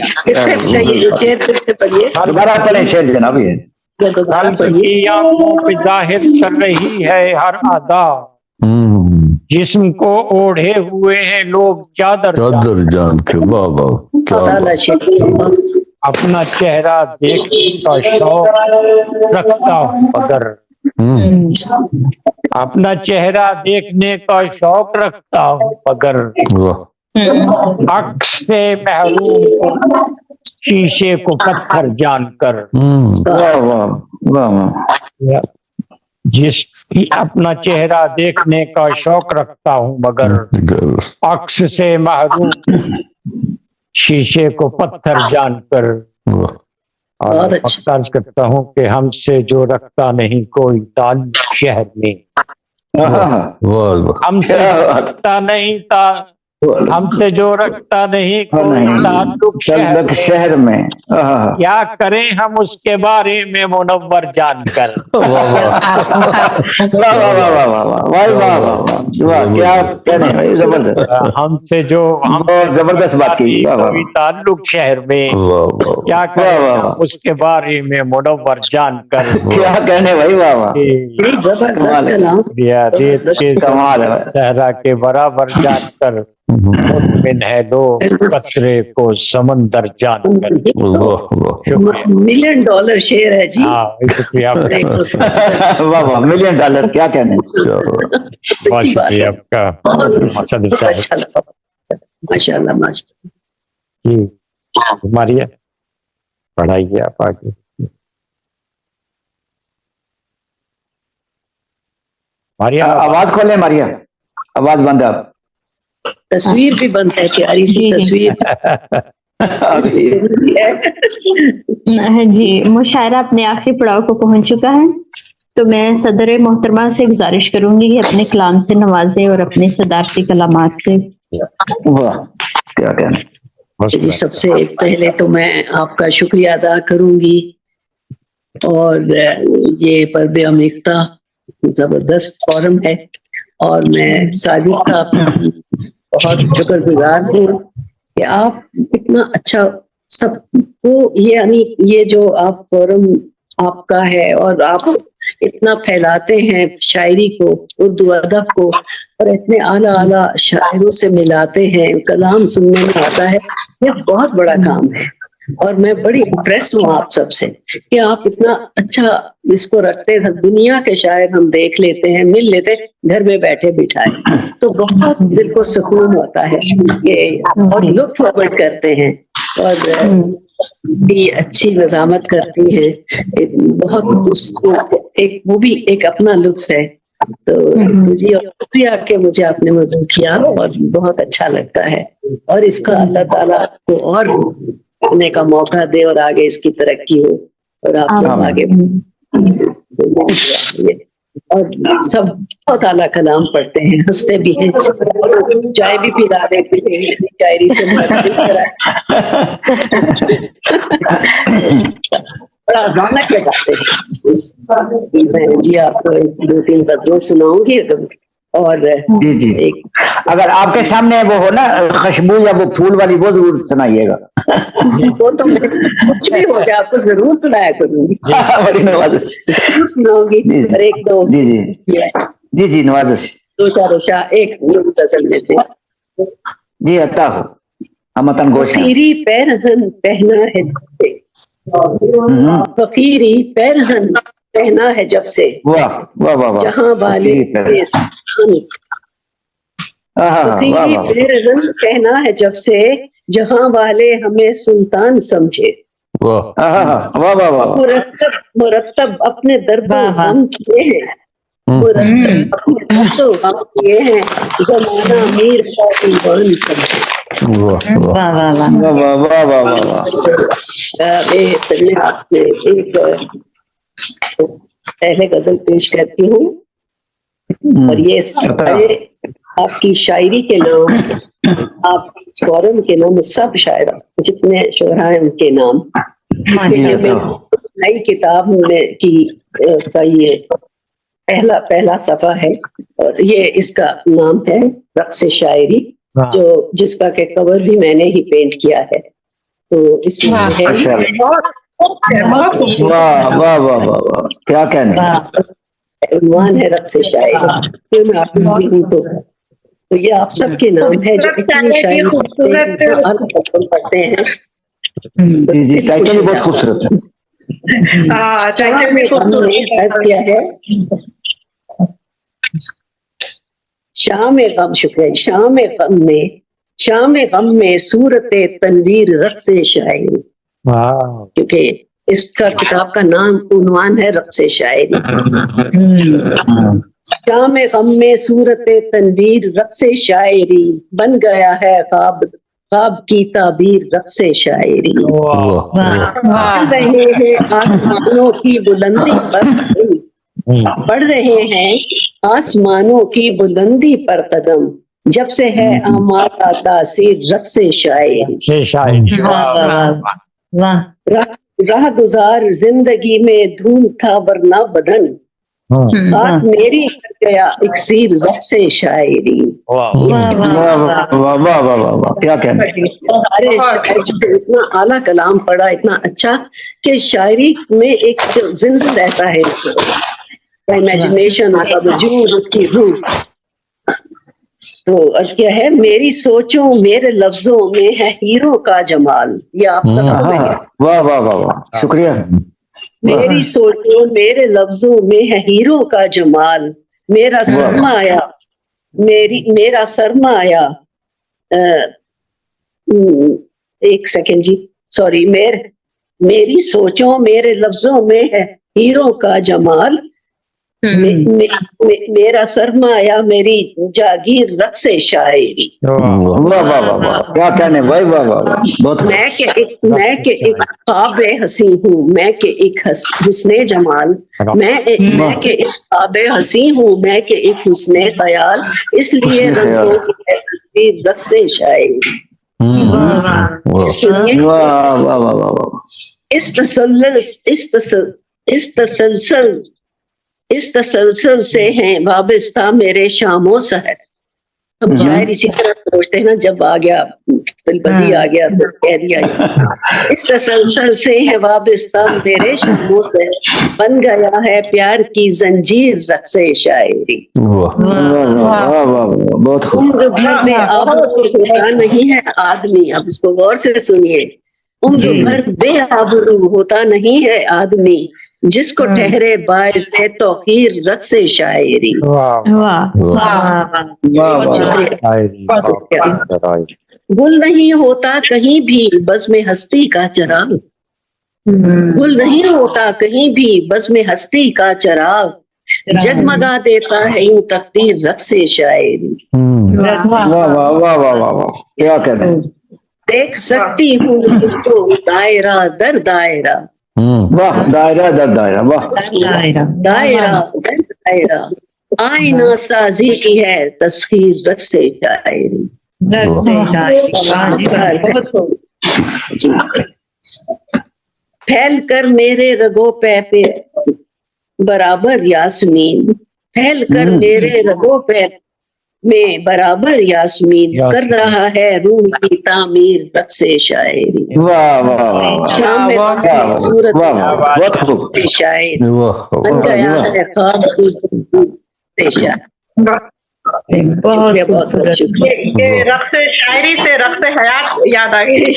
दोबारा पढ़े शेर जनाब ये। खल्क की आंखों पे जाहिर कर रही है हर अदा, जिस्म को ओढ़े हुए हैं लोग चादर जान के। वाह वाह, क्या अपना चेहरा देखने का शौक रखता हूँ मगर, अपना चेहरा देखने का शौक रखता हूँ मगर, अक्स से महरूम को शीशे को पत्थर जानकर। वाह वाह वाह वाह। जिसकी अपना चेहरा देखने का शौक रखता हूँ मगर, अक्स से महरूम शीशे को पत्थर जानकर। और अर्ज करता हूँ कि हमसे जो रखता नहीं कोई ताल्लुक शहर में, हमसे रखता नहीं था, हमसे जो रखता नहीं कोई ताल्लुक शहर में, क्या करें हम उसके बारे में मुनव्वर जानकर। क्या कहने भाई, जबरदस्त। हमसे जो हम जबरदस्त बात की, कोई ताल्लुक शहर में, क्या करें हम उसके बारे में मुनव्वर जानकर। क्या कहने भाई, वाह वाह। रेत के सहरा के बराबर जानकर, मुतमिन है लोग कचरे को समंदर जानकर। $1 मिलियन शेर है जी। हाँ शुक्रिया वाह वाह, $1 मिलियन, क्या कहने। बहुत शुक्रिया आपका मकसद साहब, माशाल्लाह माशाल्लाह जी। हमारी पढ़ाई आप आगे। मारिया आवाज खोले, मारिया आवाज बंद है आप। तस्वीर भी बंद है, प्यारी सी तस्वीर। जी, मुशायरा अपने आखिरी पड़ाव को पहुंच चुका है, तो मैं सदर मोहतरमा से गुजारिश करूंगी कि अपने कलाम से नवाजे और अपने सदारती कलामात से। वाह, क्या कहना। सबसे पहले तो मैं आपका शुक्रिया अदा करूंगी, और ये पर्दे अमेरिका जबरदस्त फोरम है, और मैं साजिद साहब बहुत शुक्रगुजार हूँ कि आप इतना अच्छा सबको, यानी ये जो आप फोरम आपका है और आप इतना फैलाते हैं शायरी को, उर्दू अदब को, और इतने आला आला शायरों से मिलाते हैं, कलाम सुनने में आता है, यह बहुत बड़ा काम है। और मैं बड़ी इम्प्रेस हूँ आप सबसे कि आप इतना अच्छा इसको रखते हैं। दुनिया के शायर हम देख लेते हैं, मिल लेते हैं, घर में बैठे बिठाए, तो बहुत दिल को सुकून होता है ये, और लुत्फ फॉरवर्ड करते हैं, और भी अच्छी नजामत करती हैं, बहुत उसको एक वो भी एक अपना लुत्फ है। तो मुझे शुक्रिया कि मुझे आपने मौजूद किया, और बहुत अच्छा लगता है, और इसका अल्लाह ताला को और होने का मौका दे, और आगे इसकी तरक्की हो, और आप लोग आगे और सब बहुत आला कलाम पढ़ते हैं, हंसते भी हैं, चाय भी पिला देते हैं शायरी से। बड़ा रौनक लगाते हैं। मैं जी आपको 2-3 गज़लें सुनाऊंगी, और जी जी, अगर आपके सामने वो हो ना खुशबू या वो फूल वाली, वो जरूर सुनाइएगा। वो तो कुछ भी हो जाए आपको जरूर सुनाया करूंगी। बड़ी नवाज़िश सुनाऊंगी। और एक दो जी जी जी जी नवाज़िश, 2-4 एक गजल में से जी अता हो हमतन गोशा। फकीरी पैरहन पहना है, फकीरी पैरहन पहना है जब से, वाह वाह वाह वाह, जहाँ वाले कहना है जब से, जहाँ वाले हमें सुल्तान समझे। वाह वाह वाह वाह, मुरत्तब अपने दरबार हम किए हैं, मुरत्तब अपने दरबार किए हैं, जमाना मीर ईमान समझे। वाह वाह वाह वाह वाह वाह वाह। एक पहले गजल पेश करती हूँ, और ये آپ کی شاعری کے نام، آپ فورم کے نام، سب شاعر جتنے شعراء ہیں ان کے نام نئی کتاب میں کی کا یہ پہلا صفحہ ہے، اور یہ اس کا نام ہے رقص شاعری، جو جس کا کہ کور بھی میں نے ہی پینٹ کیا ہے. تو اس میں واہ واہ واہ واہ کیا کہنے، عنوان ہے رقص شاعری. میں آپ کو تو یہ آپ سب کے نام ہے جو اتنی شاعری پڑھتے ہیں. جی جی ٹائٹل بھی بہت خوبصورت ہے. کیا ہے شام غم، شکریہ، شام غم میں صورت تنویر رقص شاعری، کیونکہ اس کا کتاب کا نام عنوان ہے رقص شاعری. شام غم میں صورت تنویر رقص شاعری، بن گیا ہے خواب کی تعبیر رقص شاعری. بڑھ رہے ہیں آسمانوں کی بلندی پر، بڑھ رہے ہیں آسمانوں کی بلندی پر قدم، جب سے ہے آمادہ تاثیر رقص شاعری. راہ گزار زندگی میں دھول تھا ورنہ بدن، ہاتھ میری کر گیا اکسیر رقص شاعری. کیا کہنا، اتنا اعلیٰ کلام پڑھا، اتنا اچھا کہ شاعری میں ایک زندہ رہتا ہے امیجنیشن، وجود، اس کی روح. تو کیا ہے، میری سوچوں میرے لفظوں میں ہے ہیرو کا جمال. یہ آپ سب واہ واہ واہ واہ شکریہ. میری سوچوں میرے لفظوں میں ہے ہیرو کا جمال، میرا سرمایہ میرا سرمایہ ایک سیکنڈ جی سوری، میری سوچوں میرے لفظوں میں ہے ہیرو کا جمال، میرا سرمایہ میری جاگیر رقص شاعری. واہ واہ واہ کیا کہنے بھائی، واہ واہ بہت. میں کہ ایک خواب ہنسی ہوں، میں کہ ایک حسن جمال، میں کہ ایک خواب ہنسی ہوں، میں کہ ایک حسن خیال، اس لیے رنگوں کی رقص شاعری. اس تسلسل سے ہیں وابستہ میرے شام و سحر. اب شاعر اسی طرح سوچتے ہیں نا، جب آ گیا بدی آ گیا تو کہہ دیا. اس تسلسل سے ہے وابستہ میرے شام و سحر، بن گیا ہے پیار کی زنجیر رقص شاعری. عمر بھر میں آبرو ہوتا نہیں ہے آدمی، اب اس کو غور سے سنیے، عمر بھر بے آبرو ہوتا نہیں ہے آدمی، جس کو ٹھہرے باعث توقیر رقص شاعری. گل نہیں ہوتا کہیں بھی بزم ہستی کا چراغ، گل نہیں ہوتا کہیں بھی بزم ہستی کا چراغ، جگمگا دیتا ہے یوں تقدیر رقص شاعری. کیا کہنا، دیکھ سکتی ہوں تو دائرہ در دائرہ، واہ دائرہ در دائرہ، واہ دائرہ در دائرہ، آئینہ سازی کی ہے تسخیر رقص شاعری. پھیل کر میرے رگوں پہ برابر یاسمین، پھیل کر میرے رگوں پہ میں برابر یاسمین، کر رہا ہے روح کی تعمیر رقص شاعری. شام میں صورت شاعر، بن گیا ہے خواب کی شاعر. بہت شکریہ. یہ رقص شاعری سے رقص حیات یاد آ گئی.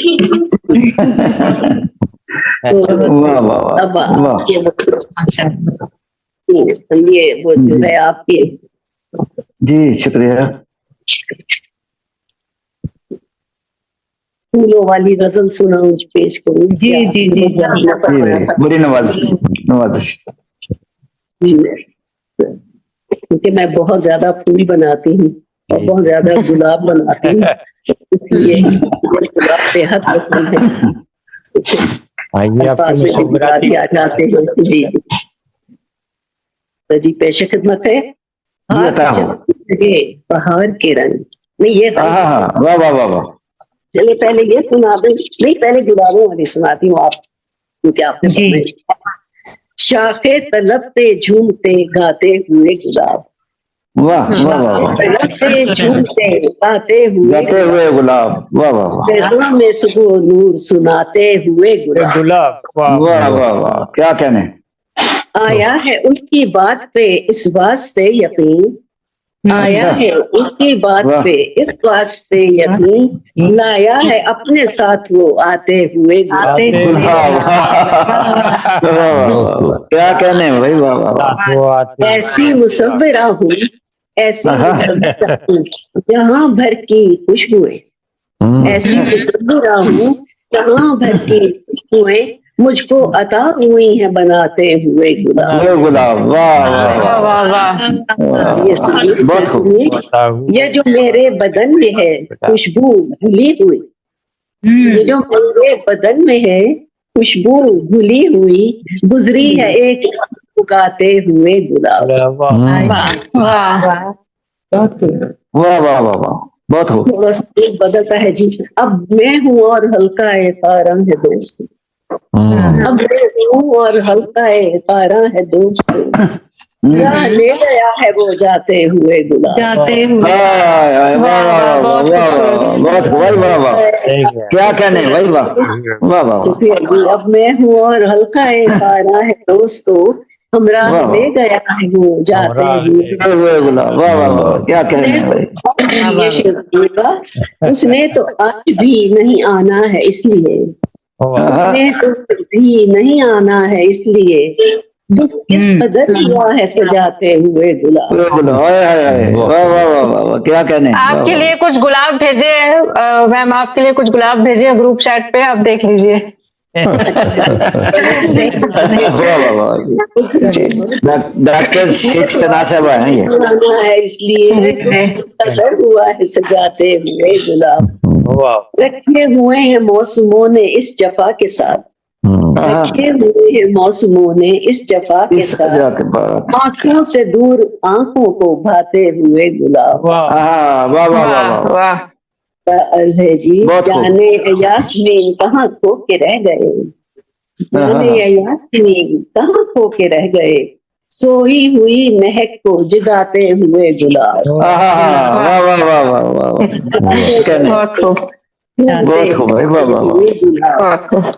یہ وہ جو ہے آپ کے. جی شکریہ. پھولوں والی غزل سناؤں پیش کروں. جی جی جی بڑی نوازش. کیونکہ میں بہت زیادہ پھول بناتی ہوں اور بہت زیادہ گلاب بناتی ہوں، اس لیے گلاب بے حد پسند ہے. جی پیش خدمت ہے. जी अता हो। लगे बहार के रंग। नहीं ये हाँ हाँ हाँ, वाह वाह वाह वाह। चलिए पहले ये सुना दूं, नहीं पहले गुलाबों वाली सुनाती हूँ आप, क्योंकि आपने शाखे तलब पे झूमते गाते हुए गुलाब। वाह वाह वाह वाह। तलब पे झूमते गाते हुए गुलाब, वाह वाह वाह। पैदों में सुबह नूर सुनाते हुए गुलाब, वाह वाह वाह, क्या कहने। आया है उसकी बात पे इस वास्ते यकीन, आया है उसकी बात पे इस वास्ते यकीन, लाया है अपने साथ वो आते हुए क्या कहने भाई, वाह वाह। ऐसी मुसव्विरा हूँ, ऐसी मुसव्विरा हूँ जहाँ भर की खुशबुएं, ऐसी मुसव्विरा हूँ जहाँ भर की खुशबुएं मुझको अता हुई है बनाते हुए गुलाब। वाह वाह वाह वाह। ये सुनिए, ये जो मेरे बदन में है खुशबू घुली हुई, ये जो मेरे बदन में है खुशबू घुली हुई, गुजरी है एक उगाते हुए गुलाब। वाह वाह वाह वाह, बहुत हो। बदलता है जी। अब मैं हूँ और हल्का है तारा है दोस्त, अब मैं हूँ और हल्का है तारा है दोस्त, ले गया है वो जाते हुए गुलाब। जाते हुए, बहुत भाई, वाह वाह, क्या कहने भाई, वाह वाह वाह। अब मैं हूँ और हल्का है तारा है दोस्तों, हमरा ले गया है वो जाते हुए गुलाब। वाह वाह वाह, क्या कहने भाई। ये शेर उसने तो आज भी नहीं आना है इसलिए, उसने तो भी नहीं आना है इसलिए, दुख किस कदर हुआ है सजाते हुए गुलाब। वाह वाह वाह, क्या कहने। आपके लिए कुछ गुलाब भेजे हैं मैम, आपके लिए कुछ गुलाब भेजे हैं ग्रुप चैट पे, आप देख लीजिए। डॉक्टर शेख सना साहब हैं ये, इसलिए कदर हुआ है सजाते हुए गुलाब। रखे हुए हैं मौसमों ने इस जफा के साथ, रखे हुए हैं मौसमों ने इस जफा के साथ, आंखों से दूर आंखों को भाते हुए गुलाब। वाह वाह वाह वाह। अर्ज है जी, जाने यास्मीन कहाँ खो के रह गए, जाने यास्मीन कहाँ खो के रह गए, सोई हुई महक को जगाते हुए गुलाब। वाह वाह वाह वाह, बहुत खूब भाई, वाह वाह।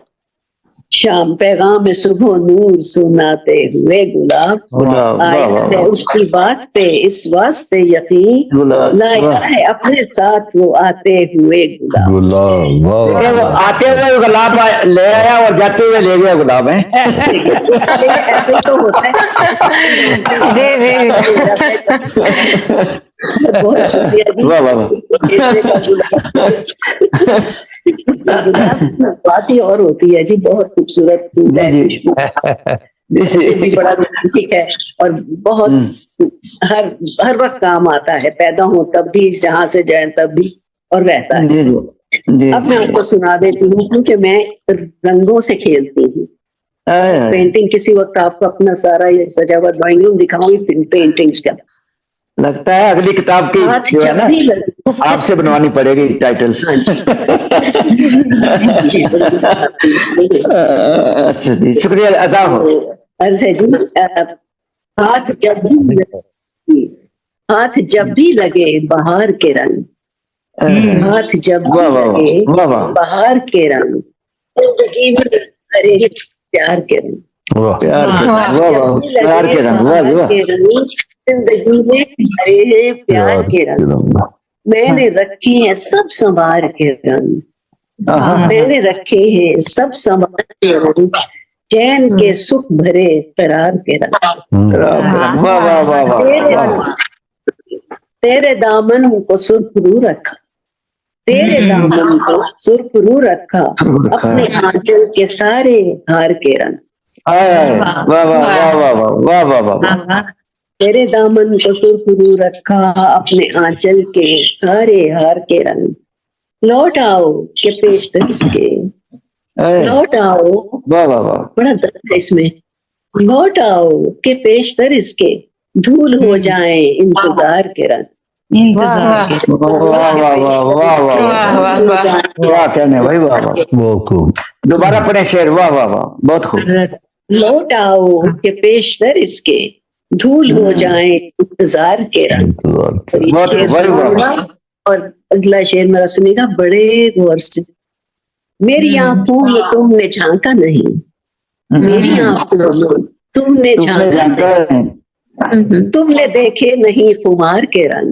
शाम पैगाम सुबह नूर सुनाते हुए गुलाब, आया है उसकी बात पे इस वास्ते यकीन, लाया है अपने साथ वो आते हुए गुलाब। आते हुए गुलाब ले आया और जाते हुए ले गया गुलाब है। ऐसे तो होता है। बात ही और होती है जी, बहुत खूबसूरत भी बड़ा रोमांटिक है और बहुत हर वक्त काम आता है, पैदा हो तब भी, जहाँ से जाए तब भी, और रहता है। अब मैं आपको सुना देती हूँ, क्योंकि मैं रंगों से खेलती हूँ। पेंटिंग किसी वक्त आपको अपना सारा ये सजा हुआ ड्राइंग रूम दिखाऊंगी पेंटिंग्स का। लगता है अगली किताब की जो है ना आपसे बनवानी पड़ेगी टाइटल। अच्छा जी, शुक्रिया अदा हो। अर्ज है जी, हाथ जब भी लगे बहार के रंग, हाथ जब भी लगे बहार के रंग, जिंदगी में हरे प्यार के रंग, प्यार के रंग, जिंदगी में हरे हैं प्यार के रंग, मैंने रखे हैं सब संवार के रंग, मैंने रखे हैं सब संवार के रंग, चैन के सुख भरे करार के रंग। तेरे दामन को सुरखरू रखा, तेरे दामन को सुरखरू रखा, अपने आंचल के सारे हार के रंग। तेरे दामन को सुरखरू रखा, अपने आंचल के सारे हार के रंग, लौट आओ के पेशतर इसके, लौट आओ, बड़ा दर्द है इसमें, लौट आओ के पेशतर इसके, دھول ہو جائیں انتظار کے رنگ. واہ واہ واہ واہ واہ، کیا کہنے بھائی، واہ واہ، بہت خوب. دوبارہ پڑھیں شعر. واہ واہ واہ، بہت خوب. لوٹ آؤ کہ پیشتر اس کے دھول ہو جائیں انتظار کے رنگ. بہت خوب بھائی، واہ. اور اگلا شعر میرا سنیے گا بڑے غور سے. میری آنکھوں میں تم نے جھانکا نہیں، میری آنکھوں میں تم نے جھانکا نہیں، تم نے دیکھے نہیں خمار کے رنگ.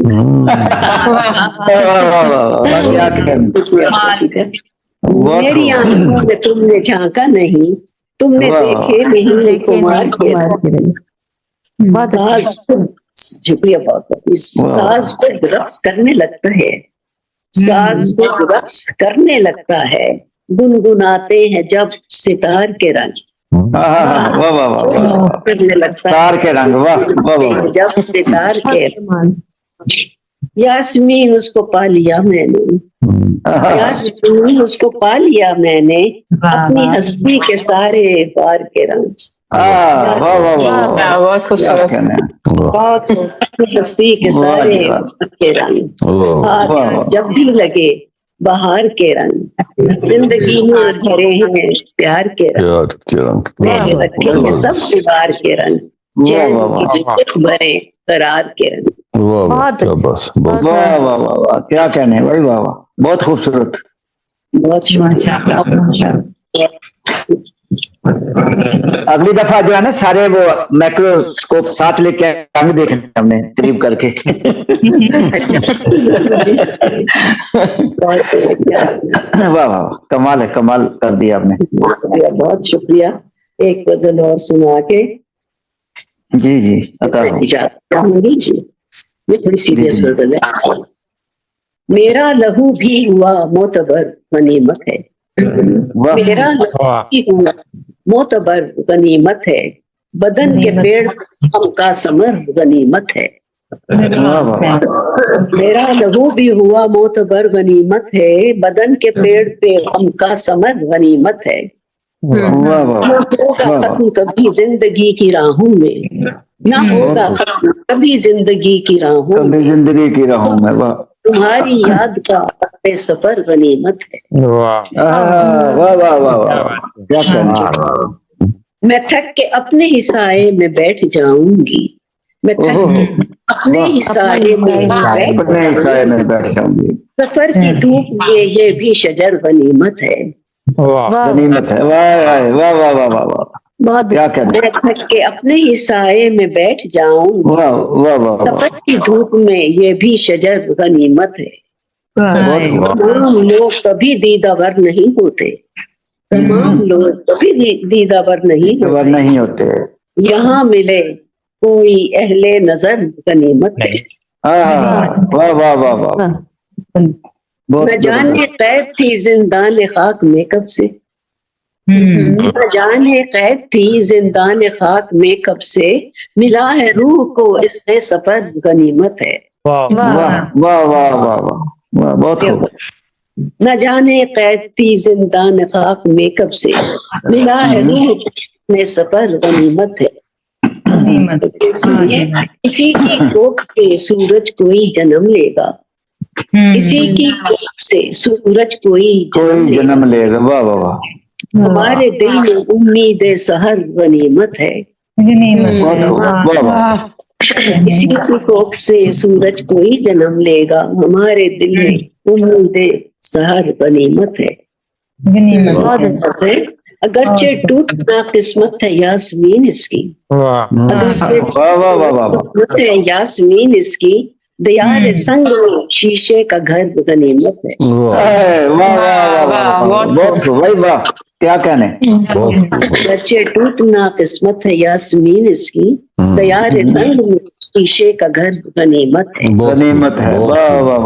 میری آنکھوں میں تم نے جھانکا نہیں، تم نے دیکھے نہیں خمار کے رنگ. شکریہ بہت بہت. ساز کو رقص کرنے لگتا ہے، ساز کو رقص کرنے لگتا ہے، گنگناتے ہیں جب ستار کے رنگ. کرنے لگتا کے رنگ، واہ جب ستار کے رنگ. یاسمین اس کو پا لیا میں نے، یاسمین اس کو پا لیا میں نے، اپنی ہستی کے سارے بار کے رنگ. بہت خوبصورت. بہت ہستی کے سارے کے رنگ، جب بھی لگے بہار کے رنگ، زندگی میں بھرے ہیں پیار کے رنگ، میرے رکھے ہیں سب سے بار کے رنگ، بھرے قرار کے رنگ. بس واہ واہ واہ واہ، کیا کہنے بھائی، واہ واہ، بہت خوبصورت. بہت شکریہ. اگلی دفعہ جو ہے نا سارے وہ مائکروسکوپ ساتھ لے کے ہم دیکھیں، ہم نے قریب کر کے. واہ واہ، کمال ہے، کمال کر دیا آپ نے. بہت شکریہ. ایک غزل اور سنا کے جی جی عطا چاہوں گی. جی یہ تھوڑی سیریس غزل ہے. میرا لہو بھی ہوا معتبر غنیمت ہے، میرا لہو بھی ہوا معتبر غنیمت ہے، بدن کے پیڑ ہم کا ثمر غنیمت ہے. میرا لہو بھی ہوا معتبر غنیمت ہے، بدن کے پیڑ پہ ہم کا ثمر غنیمت ہے. ہوگا ختم کبھی زندگی کی راہوں میں، نہ ہوگا ختم کبھی زندگی کی راہوں میں، زندگی کی راہوں میں. تمہاری یاد کا سفر غنیمت ہے. واہ واہ واہ واہ، کیا کہنا. میں تھک کے اپنے ہی سائے میں بیٹھ جاؤں گی، میں تھک کے اپنے ہی سائے میں بیٹھ جاؤں گی. سفر کی دھوپ میں یہ بھی شجر غنیمت ہے. غنیمت ہے. واہ واہ واہ واہ واہ واہ، کیا کہنا. میں تھک کے اپنے ہی سائے میں بیٹھ جاؤں گی، سفر کی دھوپ میں یہ بھی شجر غنیمت ہے. تمام لوگ کبھی دیدہ ور نہیں ہوتے، تمام لوگ کبھی دیدہ ور نہیں ہوتے. یہاں ملے کوئی اہل نظر غنیمت ہے. واہ واہ واہ واہ، نہ جانے قید تھی زندان خاک میں کب سے، نہ جانے قید تھی زندان خاک میں کب سے، ملا ہے روح کو اس نے سفر غنیمت ہے. واہ واہ واہ واہ واہ، بہت خوب. نہ جانے قید تھی زندان خاک میں کب سے، ملا ہے روح میں سفر غنیمت ہے. اسی کی کوکھ پہ سورج کوئی جنم لے گا، اسی کی کوکھ سے سورج کوئی جنم لے گا. واہ واہ واہ، ہمارے دل میں امید سحر غنیمت ہے. اسی کی کوکھ سے سورج کوئی جنم لے گا، ہمارے دل میں امید سحر غنیمت ہے. اگرچہ ٹوٹنا قسمت ہے یاسمین اس کی، قسمت ہے یاسمین اس کی، دیار سنگ شیشے کا گھر غنیمت ہے. کیا کہنے. اگرچہ ٹوٹنا قسمت ہے یاسمین اس کی، دیار سنگ شیشے کا گھر غنیمت ہے. غنیمت ہے.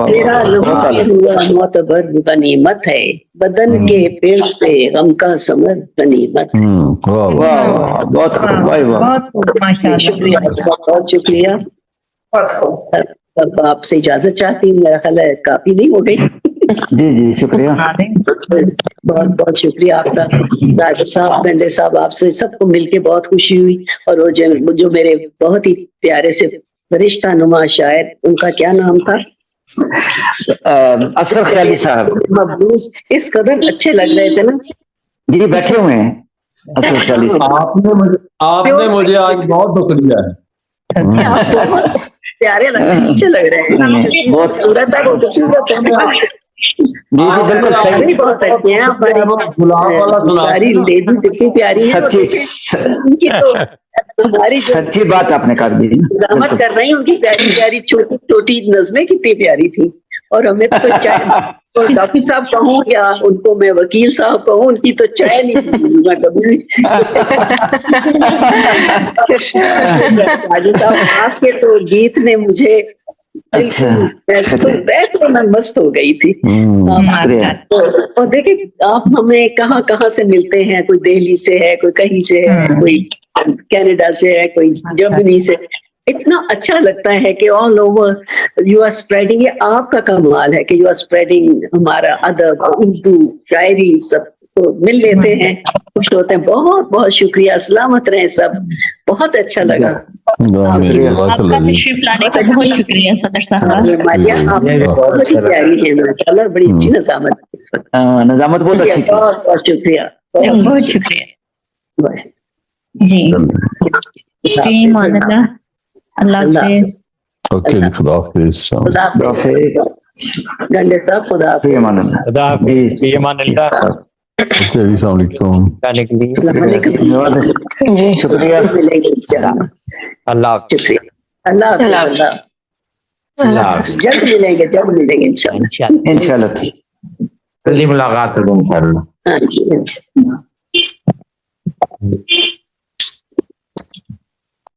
میرا لہو ہوا معتبر غنیمت ہے، بدن کے پیڑ سے غم کا ثمر غنیمت ہے. بہت شکریہ، بہت شکریہ. اب آپ سے اجازت چاہتی ہوں، میرا خیال ہے کافی نہیں ہو گئی. जी जी शुक्रिया, बहुत बहुत शुक्रिया आपका राजा साहब, गंडे साहब, आपसे सबको मिलके बहुत खुशी हुई। और वो जो मेरे बहुत ही प्यारे से फरिश्ता नुमा शायर, उनका क्या नाम था? असगर ख्याली साहब, मबूस, इस कदर अच्छे लग रहे थे ना जी, बैठे हुए हैं असगर ख्याली साहब। आपने मुझे आज बहुत दुख दिया है। प्यारे लग रहे हैं, अच्छे लग रहे हैं, बहुत खूबसूरत है, बहुत खूबसूरत है। जी जी बिल्कुल सही, बहुत अच्छे हैं। हमारी लेडीज इतनी प्यारी है, उनकी तो हमारी सच्ची बात आपने कर दी, निजामत कर रही, उनकी प्यारी प्यारी छोटी छोटी नज़में कितनी प्यारी थी। और हमें तो चाय, और डॉक्टर साहब कहूँ या उनको मैं वकील साहब कहूँ, उनकी तो चाय नहीं पीऊंगा कभी। साजिद साहब, आपके तो गीत ने मुझे अच्छा, तो मैं मस्त हो गई थी। और देखिए आप हमें कहाँ कहाँ से मिलते हैं, कोई दिल्ली से है, कोई कहीं से है, कोई कनाडा से है, कोई जर्मनी से। इतना अच्छा लगता है कि all over you are spreading, ये आपका कमाल है कि यू आर स्प्रेडिंग हमारा अदब, उर्दू, शायरी सब तो मिल लेते हैं, खुश होते हैं। बहुत बहुत शुक्रिया, सलामत रहे सब, बहुत अच्छा लगा। आपका तशरीफ लाने का बहुत शुक्रिया सदर साहब। मारिया आप बहुत ही प्यारी है माशाल्लाह, बड़ी अच्छी नजामत, नजामत बहुत अच्छी थी। बहुत बहुत शुक्रिया, बहुत शुक्रिया जी जी, मानल्लाह, अल्लाह हाफिज। ओके जी, खुदा हाफिज। खुदा हाफिज गंडे साहब, खुदा हाफिज। खुदा हाफिज, ये मान अल्लाह। ओके जी, अस्सलाम वालेकुम। जी शुक्रिया, अल्लाह हाफिज। अल्लाह जल्द मिलेंगे, जल्द मिलेंगे इंशाल्लाह, इंशाल्लाह जल्दी मुलाकात करूँ इंशाल्लाह। हाँ जी इंशाल्लाह।